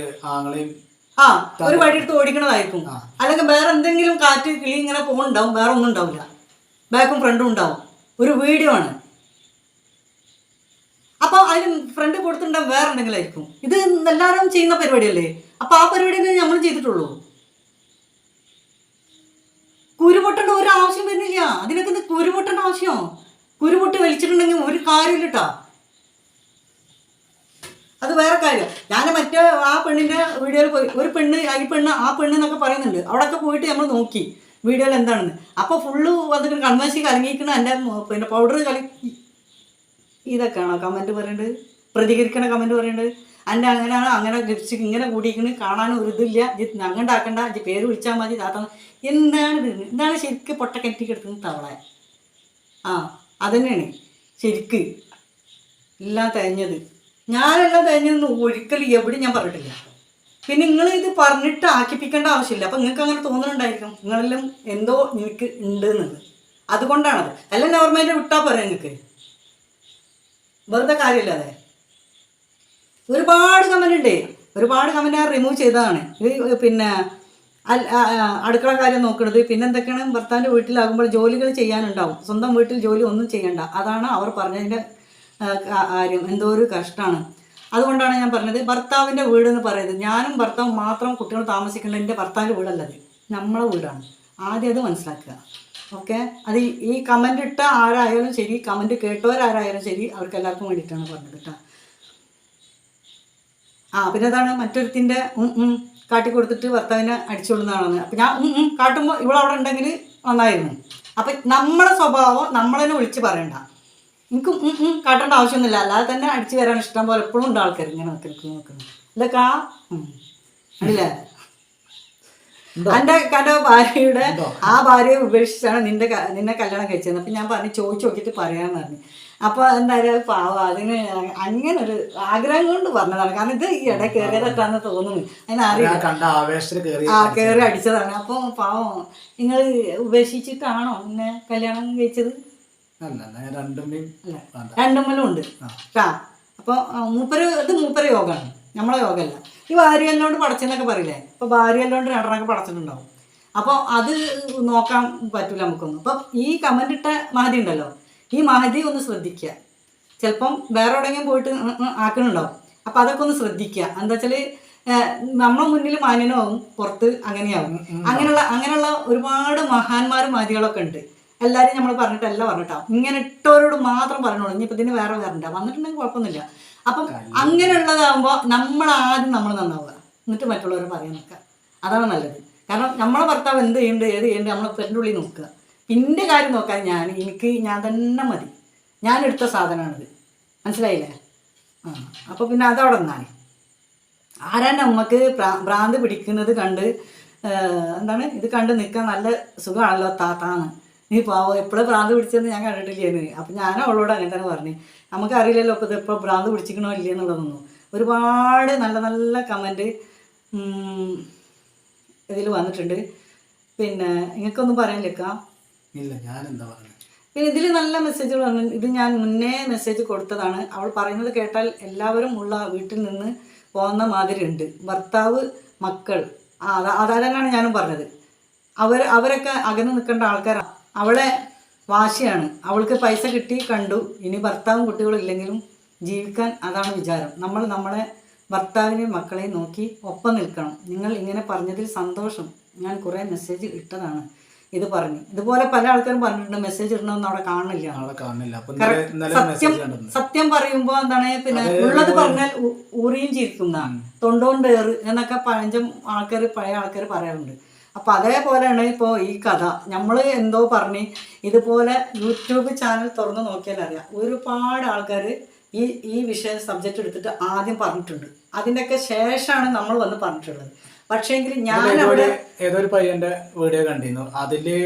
ഒരു വഴി എടുത്ത് ഓടിക്കണതായിരിക്കും. അല്ലെങ്കിൽ വേറെ എന്തെങ്കിലും കാറ്റ് കിളി ഇങ്ങനെ പോകുന്നുണ്ടാവും. വേറെ ഒന്നും ഉണ്ടാവില്ല. ബാക്കും ഫ്രണ്ടും ഉണ്ടാവും. ഒരു വീഡിയോ ആണ്. അപ്പോൾ അതിന് ഫ്രണ്ട് കൊടുത്തിട്ടുണ്ടാവും വേറെ എന്തെങ്കിലും ആയിരിക്കും. ഇത് എല്ലാവരും ചെയ്യുന്ന പരിപാടിയല്ലേ. അപ്പോൾ ആ പരിപാടി നമ്മൾ ചെയ്തിട്ടുള്ളൂ. കുരുപൊട്ടേണ്ട ഒരു ആവശ്യം വരുന്നില്ല. അതിനൊക്കെ കുരുപൊട്ടേണ്ട ആവശ്യമോ? കുരുപൊട്ട് വലിച്ചിട്ടുണ്ടെങ്കിൽ ഒരു കാര്യമില്ല കേട്ടോ. അത് വേറെ കാര്യം. ഞാൻ മറ്റേ ആ പെണ്ണിൻ്റെ വീഡിയോയിൽ പോയി ഒരു പെണ്ണ് ആ പെണ്ണ് എന്നൊക്കെ പറയുന്നുണ്ട്. അവിടെയൊക്കെ പോയിട്ട് നമ്മൾ നോക്കി വീഡിയോയിൽ എന്താണെന്ന്. അപ്പോൾ ഫുള്ള് വന്നിട്ട് കൺവേഴ്സി കലങ്ങിയിരിക്കണ എൻ്റെ പിന്നെ പൗഡർ ഇതൊക്കെയാണോ കമൻറ്റ് പറയേണ്ടത്, പ്രതികരിക്കണ കമൻറ്റ് പറയേണ്ടത്. എൻ്റെ അങ്ങനെയാണ് അങ്ങനെ ലിപ്സ്റ്റിക് ഇങ്ങനെ കൂടിയിരിക്കണ്, കാണാനും ഒരു ഇതില്ല, ഞങ്ങണ്ടാക്കണ്ട, പേര് വിളിച്ചാൽ മതി താത്ത. എന്താണ് ശരിക്കും പൊട്ടക്കറ്റിക്ക് എടുക്കുന്നത് തവളെ. അതന്നെയാണ് ശരിക്ക് എല്ലാം തേഞ്ഞത്. ഞാനെല്ലാം തേഞ്ഞതെന്ന് ഒരിക്കലും എവിടെയും ഞാൻ പറഞ്ഞിട്ടില്ല. പിന്നെ നിങ്ങൾ ഇത് പറഞ്ഞിട്ട് ആക്കിപ്പിക്കേണ്ട ആവശ്യമില്ല. അപ്പം നിങ്ങൾക്ക് അങ്ങനെ തോന്നുന്നുണ്ടായിരിക്കും നിങ്ങളെല്ലാം എന്തോ നിങ്ങൾക്ക് ഉണ്ട് എന്നത്. അതുകൊണ്ടാണത്. എല്ലാം നോർമലായിട്ട് വിട്ടാൽ പോരാ നിങ്ങൾക്ക്, വെറുതെ കാര്യമില്ലാതെ. ഒരുപാട് കമൻ്റ് ഉണ്ട്. ഒരുപാട് കമൻ്റ് ഞാൻ റിമൂവ് ചെയ്തതാണ്. ഇത് പിന്നെ അടുക്കള കാര്യം നോക്കുന്നത്. പിന്നെ എന്തൊക്കെയാണ്, ഭർത്താവിൻ്റെ വീട്ടിലാകുമ്പോൾ ജോലികൾ ചെയ്യാനുണ്ടാവും. സ്വന്തം വീട്ടിൽ ജോലി ഒന്നും ചെയ്യണ്ട. അതാണ് അവർ പറഞ്ഞതിൻ്റെ കാര്യം. എന്തോ ഒരു കഷ്ടമാണ്. അതുകൊണ്ടാണ് ഞാൻ പറഞ്ഞത് ഭർത്താവിൻ്റെ വീട് എന്ന് പറയുന്നത്. ഞാനും ഭർത്താവും മാത്രം കുട്ടികൾ താമസിക്കേണ്ട എൻ്റെ ഭർത്താവിൻ്റെ വീടല്ലത്, നമ്മളെ വീടാണ്. ആദ്യം അത് മനസ്സിലാക്കുക. ഓക്കെ. അത് ഈ കമൻ്റ് ഇട്ട ആരായാലും ശരി, കമൻറ്റ് കേട്ടവരാരായാലും ശരി, അവർക്ക് എല്ലാവർക്കും വേണ്ടിയിട്ടാണ് പറഞ്ഞത് കേട്ടോ. പിന്നെ അതാണ് മറ്റൊരുത്തിൻ്റെ കാട്ടിക്കൊടുത്തിട്ട് ഭർത്താവിനെ അടിച്ചുകൊള്ളുന്നതാണെന്ന്. അപ്പം ഞാൻ കാട്ടുമ്പോൾ ഇവളവിടെ ഉണ്ടെങ്കിൽ നന്നായിരുന്നു. അപ്പം നമ്മളെ സ്വഭാവം നമ്മളെന്നെ വിളിച്ച് പറയണ്ട. എനിക്ക് കാട്ടേണ്ട ആവശ്യമൊന്നുമില്ല. അല്ലാതെ തന്നെ അടിച്ചു വരാൻ ഇഷ്ടം പോലെ എപ്പോഴും ഉണ്ട് ആൾക്കാർ ഇങ്ങനെ നോക്കുന്നു. ഇതൊക്കെ അല്ലേ എൻ്റെ ഭാര്യയുടെ ഭാര്യയെ ഉപേക്ഷിച്ചാണ് നിന്നെ കല്യാണം കഴിച്ചത്. അപ്പം ഞാൻ ചോദിച്ചു നോക്കിയിട്ട് പറയാമെന്ന് പറഞ്ഞു. അപ്പോൾ എന്തായാലും പാവം അതിന് അങ്ങനെ ഒരു ആഗ്രഹം കൊണ്ട് പറഞ്ഞതാണ്. കാരണം ഇത് ഈ ഇട കയറിയതെത്താന്ന് തോന്നുന്നു. അതിനറിയാം കയറി അടിച്ചതാണ്. അപ്പോൾ പാവം നിങ്ങൾ ഉപേക്ഷിച്ചിട്ടാണോ എന്നെ കല്യാണം കഴിച്ചത്? രണ്ടുമ്മലും ഉണ്ട് കേട്ടാ. അപ്പോൾ മൂപ്പര യോഗമാണ്, നമ്മളെ യോഗമല്ല. ഈ ഭാര്യയെല്ലോണ്ട് പടച്ചെന്നൊക്കെ പറയില്ലേ. അപ്പോൾ ഭാര്യയെല്ലോണ്ട് രണ്ടെണ്ണമൊക്കെ പടച്ചിട്ടുണ്ടാവും. അപ്പോൾ അത് നോക്കാൻ പറ്റില്ല നമുക്കൊന്നും. അപ്പം ഈ കമൻ്റ് ഇട്ട മഹതി ഉണ്ടല്ലോ, ഈ മഹതി ഒന്ന് ശ്രദ്ധിക്കുക. ചിലപ്പം വേറെ എവിടെയെങ്കിലും പോയിട്ട് ആക്കണുണ്ടാവും. അപ്പം അതൊക്കെ ഒന്ന് ശ്രദ്ധിക്കുക. എന്താ വെച്ചാൽ നമ്മളെ മുന്നിൽ മാന്യനാവും, പുറത്ത് അങ്ങനെയാവും. അങ്ങനെയുള്ള ഒരുപാട് മഹാന്മാരും മഹതികളൊക്കെ ഉണ്ട്. എല്ലാവരും നമ്മൾ പറഞ്ഞിട്ടല്ല പറഞ്ഞിട്ടാവും. ഇങ്ങനെ ഇട്ടവരോട് മാത്രം പറഞ്ഞോളൂ. ഇനിയിപ്പോൾ ഇതിന് വേറെ ഉണ്ടാവും. വന്നിട്ടുണ്ടെങ്കിൽ കുഴപ്പമൊന്നുമില്ല. അപ്പം അങ്ങനെയുള്ളതാകുമ്പോൾ ആദ്യം നമ്മൾ നന്നാവുക, എന്നിട്ട് മറ്റുള്ളവർ പറയാൻ നിൽക്കുക. അതാണ് നല്ലത്. കാരണം നമ്മളെ ഭർത്താവ് എന്ത് ചെയ്യുന്നുണ്ട് ഏത് ചെയ്യുന്നുണ്ട് നമ്മളെ പെരൻ്റെ ഉള്ളിൽ നോക്കുക. പിന്നെ കാര്യം നോക്കാൻ ഞാൻ തന്നെ മതി. ഞാനെടുത്ത സാധനമാണിത്, മനസ്സിലായില്ലേ? അപ്പോൾ പിന്നെ അതവിടെ നിന്നാണ്. ആരാണ് നമുക്ക് ഭ്രാന്ത് പിടിക്കുന്നത് കണ്ട് ഇത് കണ്ട് നിൽക്കാൻ നല്ല സുഖമാണല്ലോ താത്താന്ന്. നീ പാവം എപ്പോഴും ഭ്രാന്ത് പിടിച്ചെന്ന് ഞാൻ കണ്ടിട്ടില്ലേന്ന്. അപ്പം ഞാൻ അവളോട് അങ്ങനെ തന്നെ പറഞ്ഞു. നമുക്കറിയില്ലല്ലോ ഇപ്പോൾ ഇത് എപ്പോൾ ഭ്രാന്ത് പിടിച്ചിക്കണോ ഇല്ലേ എന്നുള്ളതൊന്നും. ഒരുപാട് നല്ല നല്ല കമൻറ്റ് ഇതിൽ വന്നിട്ടുണ്ട്. പിന്നെ നിങ്ങൾക്കൊന്നും പറയാനില്ലേക്കാം? ഇല്ല, ഞാൻ എന്താ പറയുന്നത്. പിന്നെ ഇതിൽ നല്ല മെസ്സേജുകൾ വന്നു. ഇത് ഞാൻ മുന്നേ മെസ്സേജ് കൊടുത്തതാണ്. അവൾ പറയുന്നത് കേട്ടാൽ എല്ലാവരും ഉള്ള വീട്ടിൽ നിന്ന് പോകുന്ന മാതിരി ഉണ്ട്. ഭർത്താവ്, മക്കൾ, അതന്നെയാണ് ഞാനും പറഞ്ഞത്. അവരൊക്കെ അകന്ന് നിൽക്കേണ്ട ആൾക്കാരാണ്. അവളെ വാശിയാണ്. അവൾക്ക് പൈസ കിട്ടി കണ്ടു, ഇനി ഭർത്താവും കുട്ടികളും ഇല്ലെങ്കിലും ജീവിക്കാൻ അതാണ് വിചാരം. നമ്മൾ നമ്മളെ ഭർത്താവിനെയും മക്കളെയും നോക്കി ഒപ്പം നിൽക്കണം. നിങ്ങൾ ഇങ്ങനെ പറഞ്ഞതിൽ സന്തോഷം. ഞാൻ കുറേ മെസ്സേജ് ഇട്ടതാണ് ഇത് പറഞ്ഞു. ഇതുപോലെ പല ആൾക്കാരും പറഞ്ഞിട്ടുണ്ട് മെസ്സേജ് ഇടണമെന്ന് അവിടെ കാണില്ല. സത്യം പറയുമ്പോൾ എന്താണ്, പിന്നെ ഉള്ളത് പറഞ്ഞാൽ ഊറിയും ചിരിക്കുന്ന തൊണ്ടോണ്ട് ഏറ് എന്നൊക്കെ പഴഞ്ചം പഴയ ആൾക്കാർ പറയാറുണ്ട്. അപ്പം അതേപോലെയാണ് ഇപ്പോൾ ഈ കഥ. നമ്മൾ എന്തോ പറഞ്ഞ് ഇതുപോലെ യൂട്യൂബ് ചാനൽ തുറന്ന് നോക്കിയാൽ അറിയാം, ഒരുപാട് ആൾക്കാർ ഈ വിഷയം സബ്ജക്റ്റ് എടുത്തിട്ട് ആദ്യം പറഞ്ഞിട്ടുണ്ട്. അതിൻ്റെയൊക്കെ ശേഷമാണ് നമ്മൾ വന്ന് പറഞ്ഞിട്ടുള്ളത്. പക്ഷേങ്കിൽ ഞാൻ അവിടെ ഏതൊരു പയ്യന്റെ വീഡിയോ കണ്ടിരുന്നു, അതില്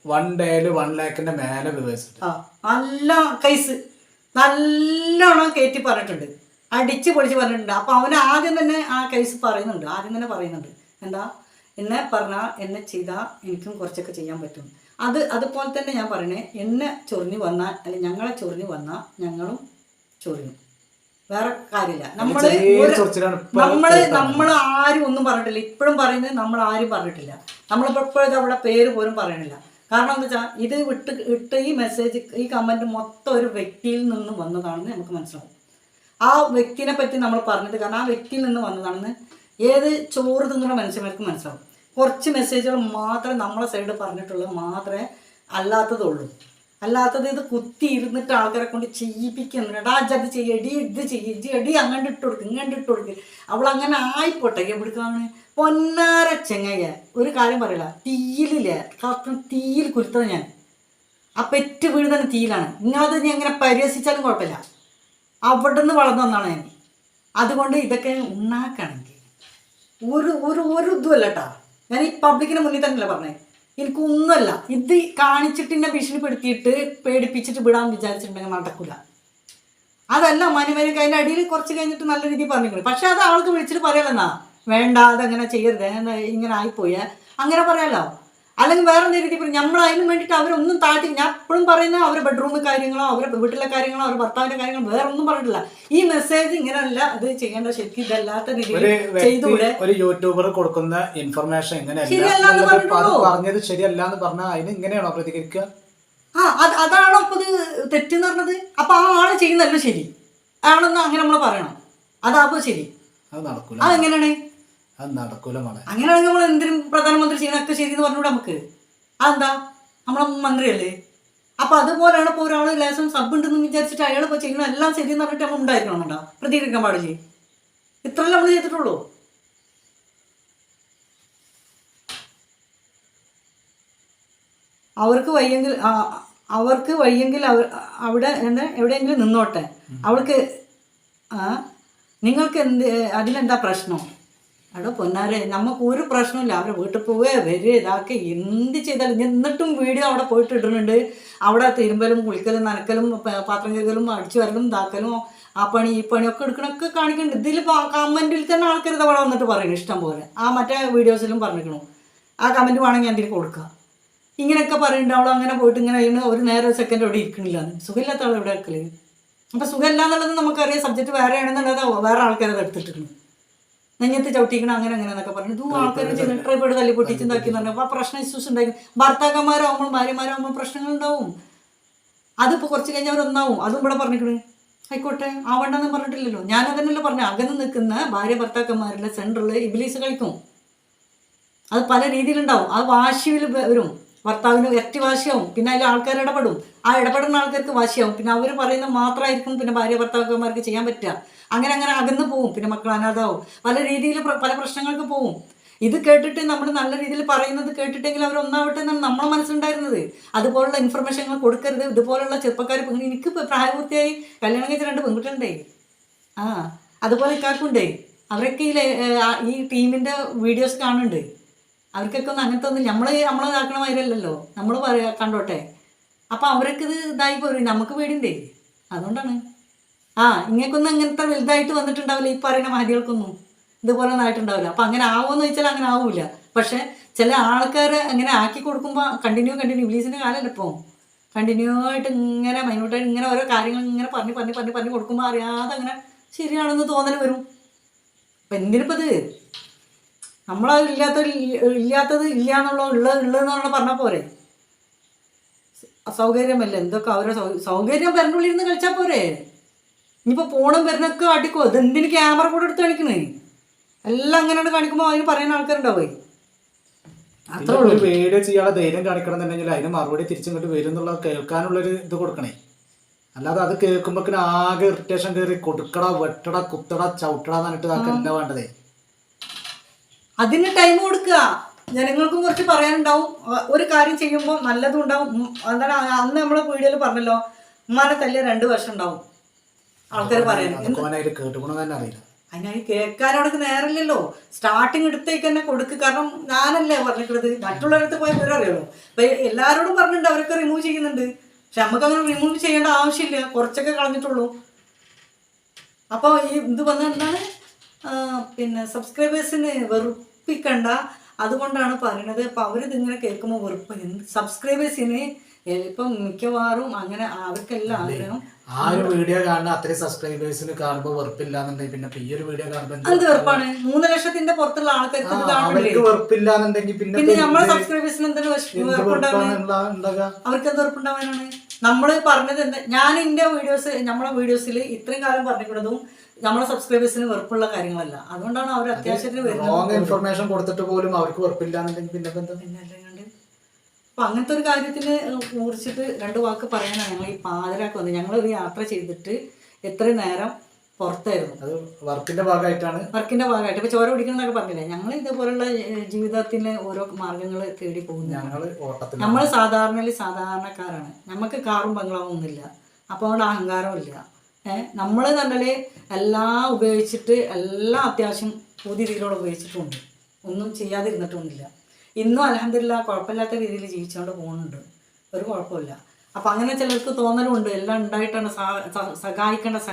1 ഡേയില് 1 ലാഖിന്റെ മേലെ വിവരിച്ചിട്ട് നല്ല കേസ് നല്ലോണം കയറ്റി പറഞ്ഞിട്ടുണ്ട്, അടിച്ച് പൊളിച്ച് പറഞ്ഞിട്ടുണ്ട്. അപ്പൊ അവന് ആദ്യം തന്നെ ആ കേസ് പറയുന്നുണ്ട്. എന്താ, എന്നെ പറഞ്ഞാൽ എന്നെ ചെയ്താൽ എനിക്കും കുറച്ചൊക്കെ ചെയ്യാൻ പറ്റും. അതുപോലെ തന്നെ ഞാൻ പറയണേ, എന്നെ ചൊറിഞ്ഞു വന്നാൽ അല്ലെങ്കിൽ ഞങ്ങളെ ചൊറിഞ്ഞു വന്നാൽ ഞങ്ങളും ചൊറിയും. വേറെ കാര്യമില്ല. നമ്മൾ ആരും ഒന്നും പറഞ്ഞിട്ടില്ല. ഇപ്പോഴും പറയുന്നത് നമ്മൾ ആരും പറഞ്ഞിട്ടില്ല. നമ്മളിപ്പോൾ എപ്പോഴും അവിടെ പേര് പോലും പറയണില്ല. കാരണം എന്താ വെച്ചാൽ ഇത് ഇട്ട് ഈ മെസ്സേജ്, ഈ കമൻറ്റ് മൊത്തം ഒരു വ്യക്തിയിൽ നിന്ന് വന്നതാണെന്ന് നമുക്ക് മനസ്സിലാവും. ആ വ്യക്തിനെ പറ്റി നമ്മൾ പറഞ്ഞത് കാരണം ആ വ്യക്തിയിൽ നിന്ന് വന്നതാണെന്ന് ഏത് ചോറ് തിന്നുന്ന മനുഷ്യന്മാർക്ക് മനസ്സിലാവും. കുറച്ച് മെസ്സേജുകൾ മാത്രമേ നമ്മളെ സൈഡ് പറഞ്ഞിട്ടുള്ളത് മാത്രമേ അല്ലാത്തതുള്ളൂ. അല്ലാത്തത് ഇത് കുത്തി ഇരുന്നിട്ട് ആൾക്കാരെ കൊണ്ട് ചെയ്യിപ്പിക്കുന്നുണ്ട്. അത് ചെയ്യടി, ഇത് ചെയ്യടി, അങ്ങോട്ട് ഇട്ട് കൊടുക്കുക, ഇങ്ങോട്ട് ഇട്ട് കൊടുക്കുക. അവളങ്ങനെ ആയിപ്പോട്ടെ. എവിടുക്കാണ് പൊന്നാര ചെങ്ങയ്യ. ഒരു കാര്യം പറയില്ല, തീയിലില്ലേ, കറക്റ്റ് തീയിൽ കുരുത്തത് ഞാൻ. ആ പെറ്റ് വീട് തന്നെ തീയിലാണ്. നിങ്ങളത് ഞാൻ എങ്ങനെ പരിഹസിച്ചാലും കുഴപ്പമില്ല. അവിടെ നിന്ന് വളർന്നു വന്നാണ് ഞാൻ. അതുകൊണ്ട് ഇതൊക്കെ ഉണ്ടാക്കണമെങ്കിൽ ഒരു ഇതുമല്ല കേട്ടോ. ഞാൻ ഈ പബ്ലിക്കിന് മുന്നിൽ തന്നെയല്ല പറഞ്ഞത്. എനിക്കൊന്നുമല്ല. ഇത് കാണിച്ചിട്ട് എന്നെ ഭീഷണിപ്പെടുത്തിയിട്ട് പേടിപ്പിച്ചിട്ട് വിടാൻ വിചാരിച്ചിട്ടുണ്ടെങ്കിൽ നടക്കില്ല. അതല്ല മനുമരക്ക് അതിൻ്റെ അടിയിൽ കുറച്ച് കഴിഞ്ഞിട്ട് നല്ല രീതിയിൽ പറഞ്ഞിട്ടുണ്ട്. പക്ഷെ അത് ആൾക്ക് വിളിച്ചിട്ട് പറയലെന്നാ, വേണ്ട അതങ്ങനെ ചെയ്യരുത്, ഇങ്ങനെ ആയിപ്പോയേ അങ്ങനെ പറയാമല്ലോ. അല്ലെങ്കിൽ വേറെ എന്തെങ്കിലും രീതി പറയും. നമ്മൾ അതിന് വേണ്ടിയിട്ട് അവരൊന്നും താഴ്ത്തി, ഞാൻ എപ്പോഴും പറയുന്നത് അവരുടെ ബെഡ്റൂമിൽ കാര്യങ്ങളോ അവരുടെ വീട്ടിലെ കാര്യങ്ങളോ അവരുടെ ഭർത്താവിൻ്റെ കാര്യങ്ങളോ വേറെ ഒന്നും പറഞ്ഞിട്ടില്ല. ഈ മെസ്സേജ് ഇങ്ങനെയല്ല, ഇത് ചെയ്യേണ്ട ശരിക്കും ഇതല്ലാത്ത രീതിയിൽ ചെയ്തുകൂടെ. ഒരു യൂട്യൂബർ കൊടുക്കുന്ന ഇൻഫർമേഷൻ പറഞ്ഞത് ശരിയല്ല എന്ന് പറഞ്ഞാൽ അതിന് ഇങ്ങനെയാണോ പ്രതികരിക്കുക? അതാണോ അപ്പൊ ഇത് തെറ്റെന്ന് പറഞ്ഞത്? അപ്പൊ ആ ആള് ചെയ്യുന്നല്ലോ ശരി ആണെന്ന് അങ്ങനെ നമ്മൾ പറയണം. അതാപ്പോ ശരി. അത് നടക്കൂല. അതെങ്ങനെയാണ്? അത് നടക്കൂല മോളെ. അങ്ങനെയാണെങ്കിൽ നമ്മൾ എന്തിനും പ്രധാനമന്ത്രി ചെയ്യുന്നതൊക്കെ ശരി എന്ന് പറഞ്ഞൂടെ നമുക്ക്? അതെന്താ, നമ്മളെ മന്ത്രിയല്ലേ? അപ്പൊ അതുപോലെയാണ് ഇപ്പോൾ ഒരാൾ ലേശം സബ് ഉണ്ടെന്ന് വിചാരിച്ചിട്ട് അയാൾ ഇപ്പോൾ ചെയ്യുന്ന എല്ലാം ശരിയെന്ന് പറഞ്ഞിട്ട് നമ്മൾ ഉണ്ടായിരിക്കണമെന്നുണ്ടോ? പ്രതികരിക്കാൻ പാടില്ലേ? ഇത്രയല്ലേ നമ്മൾ ചെയ്തിട്ടുള്ളൂ. അവർക്ക് വയ്യെങ്കിൽ അവിടെ എവിടെയെങ്കിലും നിന്നോട്ടെ. അവൾക്ക് നിങ്ങൾക്ക് അതിലെന്താ പ്രശ്നം? അവിടെ പൊന്നാരെ, നമുക്ക് ഒരു പ്രശ്നമില്ല. അവരെ വീട്ടിൽ പോവുക വരിക ഇതാക്കി എന്ത് ചെയ്താലും. എന്നിട്ടും വീഡിയോ അവിടെ പോയിട്ട് ഇടുന്നുണ്ട്. അവിടെ തിരുമ്പലും കുളിക്കലും നനക്കലും പാത്രം കഴുകലും അടിച്ചു വരലും ഇതാക്കലും ആ പണി ഈ പണിയൊക്കെ എടുക്കണമൊക്കെ കാണിക്കുന്നുണ്ട്. ഇതിൽ കമൻറ്റിൽ തന്നെ ആൾക്കാർ ഇത് അവിടെ വന്നിട്ട് പറയുന്നു ഇഷ്ടം പോലെ. ആ മറ്റേ വീഡിയോസിലും പറഞ്ഞിരിക്കണു. ആ കമൻറ്റ് വേണമെങ്കിൽ ഞാൻ ഇതിൽ കൊടുക്കുക. ഇങ്ങനെയൊക്കെ പറയുന്നുണ്ട്. അവൾ അങ്ങനെ പോയിട്ട് ഇങ്ങനെ ചെയ്യുന്ന ഒരു നേരം സെക്കൻഡ് അവിടെ ഇരിക്കണില്ല. സുഖമില്ലാത്ത ആൾ എവിടെ വെക്കല്? അപ്പം സുഖമില്ല എന്നുള്ളത് നമുക്കറിയാം. സബ്ജക്റ്റ് വേറെ ആണെന്നുള്ളത് വേറെ ആൾക്കാരത് എടുത്തിട്ടുണ്ട്. നെഞ്ഞത്ത് ചവിട്ടിക്കണം അങ്ങനെ എന്നൊക്കെ പറഞ്ഞു. ഇത് ആൾക്കാർ ട്രൈപ്പോഡ് തല്ലി പൊട്ടിച്ചുണ്ടാക്കി പറഞ്ഞു. അപ്പോൾ പ്രശ്നം ഇഷ്യൂസ് ഉണ്ടായി. ഭർത്താക്കന്മാരാകുമ്പോൾ ഭാര്യമാരാകുമ്പോൾ പ്രശ്നങ്ങളുണ്ടാവും. അതിപ്പോൾ കുറച്ച് കഴിഞ്ഞാൽ അവരൊന്നാവും. അതും ഇവിടെ പറഞ്ഞിരിക്കണേ. ആയിക്കോട്ടെ, ആവണ്ടെന്ന് പറഞ്ഞിട്ടില്ലല്ലോ. ഞാനതന്നെയല്ലേ പറഞ്ഞു. അകന്ന് നിൽക്കുന്ന ഭാര്യ ഭർത്താക്കന്മാരുടെ സെൻറ്ററിൽ ഇബിലീസ് കളിക്കും. അത് പല രീതിയിലുണ്ടാവും. അത് വാശിയിൽ വരും. ഭർത്താവിന് ഇരട്ടി വാശിയാവും. പിന്നെ അതിൽ ആൾക്കാർ ഇടപെടും. ആ ഇടപെടുന്ന ആൾക്കാർക്ക് വാശിയാവും. പിന്നെ അവർ പറയുന്ന മാത്രമായിരിക്കും പിന്നെ ഭാര്യ ഭർത്താക്കന്മാർക്ക് ചെയ്യാൻ പറ്റുക. അങ്ങനെ അകന്ന് പോവും. പിന്നെ മക്കൾ അനാഥാവും. പല രീതിയിൽ പല പ്രശ്നങ്ങൾക്ക് പോവും. ഇത് കേട്ടിട്ട് നമ്മൾ നല്ല രീതിയിൽ പറയുന്നത് കേട്ടിട്ടെങ്കിൽ അവർ ഒന്നാവട്ടെ എന്നാണ് നമ്മളെ മനസ്സിലുണ്ടായിരുന്നത്. അതുപോലുള്ള ഇൻഫർമേഷനുകൾ കൊടുക്കരുത്. ഇതുപോലുള്ള ചെറുപ്പക്കാർ, എനിക്ക് പ്രായപൂർത്തിയായി കല്യാണം കഴിച്ച 2 പെൺകുട്ടികളുണ്ടേ. അതുപോലെ ഇക്കാക്കുണ്ടേ. അവരൊക്കെ ഈ ടീമിൻ്റെ വീഡിയോസ് കാണുന്നുണ്ട്. അവർക്കൊക്കെ ഒന്നും അങ്ങനത്തെ ഒന്നും നമ്മളെ ഇതാക്കണ മാതിരിയല്ലല്ലോ, നമ്മൾ കണ്ടോട്ടെ. അപ്പം അവർക്ക് ഇത് ഇതായി പോരും, നമുക്ക് പേടിയുണ്ടേ, അതുകൊണ്ടാണ്. ഇങ്ങനെയൊക്കൊന്നും അങ്ങനത്തെ വലുതായിട്ട് വന്നിട്ടുണ്ടാവില്ല, ഈ പറയുന്ന മഹതികൾക്കൊന്നും ഇതുപോലെ ഒന്നും ആയിട്ടുണ്ടാവില്ല. അപ്പം അങ്ങനെ ആവുമെന്ന് വെച്ചാൽ അങ്ങനെ ആവില്ല. പക്ഷെ ചില ആൾക്കാർ അങ്ങനെ ആക്കി കൊടുക്കുമ്പോൾ കണ്ടിന്യൂ ഇംഗ്ലീഷിൻ്റെ കാലമല്ല ഇപ്പോൾ, കണ്ടിന്യൂ ആയിട്ട് ഇങ്ങനെ മൈന്യൂട്ടായിട്ട് ഇങ്ങനെ ഓരോ കാര്യങ്ങൾ ഇങ്ങനെ പറഞ്ഞ് കൊടുക്കുമ്പോൾ അറിയാതെ അങ്ങനെ ശരിയാണെന്ന് തോന്നൽ വരും. അപ്പം എന്തിനിപ്പോൾ ഇത് നമ്മളത് ഇല്ലാത്തത് ഇല്ല ഉള്ളതെന്നുള്ള പറഞ്ഞാൽ പോരെ. അസൗകര്യമല്ല എന്തൊക്കെ അവരെ സൗകര്യം വരണുള്ളിരുന്ന് കളിച്ചാൽ പോരെ. ഇനിയിപ്പോൾ ഫോണും വരുന്നൊക്കെ കാട്ടിക്കോ, ഇതെന്തിന് ക്യാമറ കൂടെ എടുത്ത് കാണിക്കണേ, എല്ലാം അങ്ങനെയാണ് കാണിക്കുമ്പോൾ അതിന് പറയുന്ന ആൾക്കാരുണ്ടാവേ. അത്ര ഒരു വീഡിയോ ചെയ്യാനുള്ള ധൈര്യം കാണിക്കണം എന്നുണ്ടെങ്കിൽ അതിന് മറുപടി തിരിച്ചിങ്ങോട്ട് വരും എന്നുള്ള കേൾക്കാനുള്ളൊരു ഇത് കൊടുക്കണേ. അല്ലാതെ അത് കേൾക്കുമ്പോഴേക്കും ആകെ ഇറിറ്റേഷൻ കയറി കൊടുക്കട വെട്ടട കുത്തട ചവിട്ടട എന്നിട്ട് അതൊക്കെ എന്താ വേണ്ടതേ. അതിന് ടൈം കൊടുക്കുക. ജനങ്ങൾക്കും കുറച്ച് പറയാനുണ്ടാവും. ഒരു കാര്യം ചെയ്യുമ്പോൾ നല്ലതും ഉണ്ടാവും. എന്താണ് അന്ന് നമ്മളെ വീഡിയോയിൽ പറഞ്ഞല്ലോ, ഉമ്മാനെ തല്ലിയ 2 വർഷം ഉണ്ടാവും ആൾക്കാർ പറയാൻ. അതിനായി കേൾക്കാനോടൊക്കെ നേരമില്ലല്ലോ. സ്റ്റാർട്ടിങ് എടുത്തേക്ക് തന്നെ കൊടുക്കുക. കാരണം ഞാനല്ലേ പറഞ്ഞിട്ടുള്ളത്, മറ്റുള്ളവരടുത്ത് പോയ വിവരം അറിയുള്ളൂ. അപ്പം എല്ലാവരോടും പറഞ്ഞിട്ടുണ്ട്, അവരൊക്കെ റിമൂവ് ചെയ്യുന്നുണ്ട്. പക്ഷെ നമുക്ക് അങ്ങനെ റിമൂവ് ചെയ്യേണ്ട ആവശ്യമില്ല, കുറച്ചൊക്കെ കളഞ്ഞിട്ടുള്ളൂ. അപ്പോൾ ഈ ഇത് വന്ന എന്താണ് പിന്നെ സബ്സ്ക്രൈബേഴ്സിന് വെറുപ്പിക്കണ്ട, അതുകൊണ്ടാണ് പറയുന്നത്. അപ്പോൾ അവരിതിങ്ങനെ കേൾക്കുമ്പോൾ വെറുപ്പ്. സബ്സ്ക്രൈബേഴ്സിന് ഇപ്പം മിക്കവാറും അങ്ങനെ അവർക്കെല്ലാം ആഗ്രഹം ആ ഒരു വീഡിയോ കാണുന്ന അത്രയും സബ്സ്ക്രൈബേഴ്സിന് കാണുമ്പോൾ വെറുപ്പില്ലാന്നുണ്ടെങ്കിൽ പിന്നെ ഈ ഒരു വീഡിയോ കാണുമ്പോൾ അത് വെറുപ്പാണ്. 3 ലക്ഷത്തിന്റെ പുറത്തുള്ള ആൾക്കാർക്ക് വെറുപ്പില്ലാന്നുണ്ടെങ്കിൽ പിന്നെ നമ്മളെ സബ്സ്ക്രൈബേഴ്സിന് എന്താണ് അവർക്ക് എന്ത് വെറുപ്പുണ്ടാവാനാണ്? നമ്മൾ പറഞ്ഞത് എന്താ, ഞാൻ എൻ്റെ നമ്മളെ വീഡിയോസിൽ ഇത്രയും കാലം പറഞ്ഞിട്ടുള്ളതും നമ്മളെ സബ്സ്ക്രൈബേഴ്സിന് വെറുപ്പുള്ള കാര്യങ്ങളല്ല. അതുകൊണ്ടാണ് അവർ അത്യാവശ്യത്തിന് വരുന്നത്. ഇൻഫർമേഷൻ കൊടുത്തിട്ട് പോലും അവർക്ക് വെറുപ്പില്ലാന്നുണ്ടെങ്കിൽ പിന്നെ അപ്പം അങ്ങനത്തെ ഒരു കാര്യത്തിന് കുറിച്ചിട്ട് 2 വാക്ക് പറയാനാണ് ഞങ്ങൾ ഈ പാതിരാക്ക് വന്നത്. ഞങ്ങളൊരു യാത്ര ചെയ്തിട്ട് എത്രയും നേരം പുറത്തായിരുന്നു. അത് വർക്കിന്റെ ഭാഗമായിട്ടാണ്. ഇപ്പം ചോര പിടിക്കണമെന്നൊക്കെ പറഞ്ഞില്ലേ, ഞങ്ങൾ ഇതേപോലുള്ള ജീവിതത്തിന് ഓരോ മാർഗങ്ങൾ തേടി പോകുന്നു. നമ്മൾ സാധാരണക്കാരാണ്. നമുക്ക് കാറും ബംഗ്ലാവും ഒന്നുമില്ല, അപ്പോൾ അവിടെ അഹങ്കാരമില്ല. നമ്മൾ തന്നെ എല്ലാം ഉപയോഗിച്ചിട്ട് എല്ലാം അത്യാവശ്യം പുതിയ രീതിയിലുള്ള ഉപയോഗിച്ചിട്ടുണ്ട്, ഒന്നും ചെയ്യാതിരുന്നിട്ടൊന്നുമില്ല. ഇന്നും അൽഹംദുലില്ലാഹ് കുഴപ്പമില്ലാത്ത രീതിയിൽ ജീവിച്ചുകൊണ്ട് പോകുന്നുണ്ട്, ഒരു കുഴപ്പമില്ല. അപ്പം അങ്ങനെ ചിലർക്ക് തോന്നലുണ്ട്, എല്ലാം ഉണ്ടായിട്ടാണ്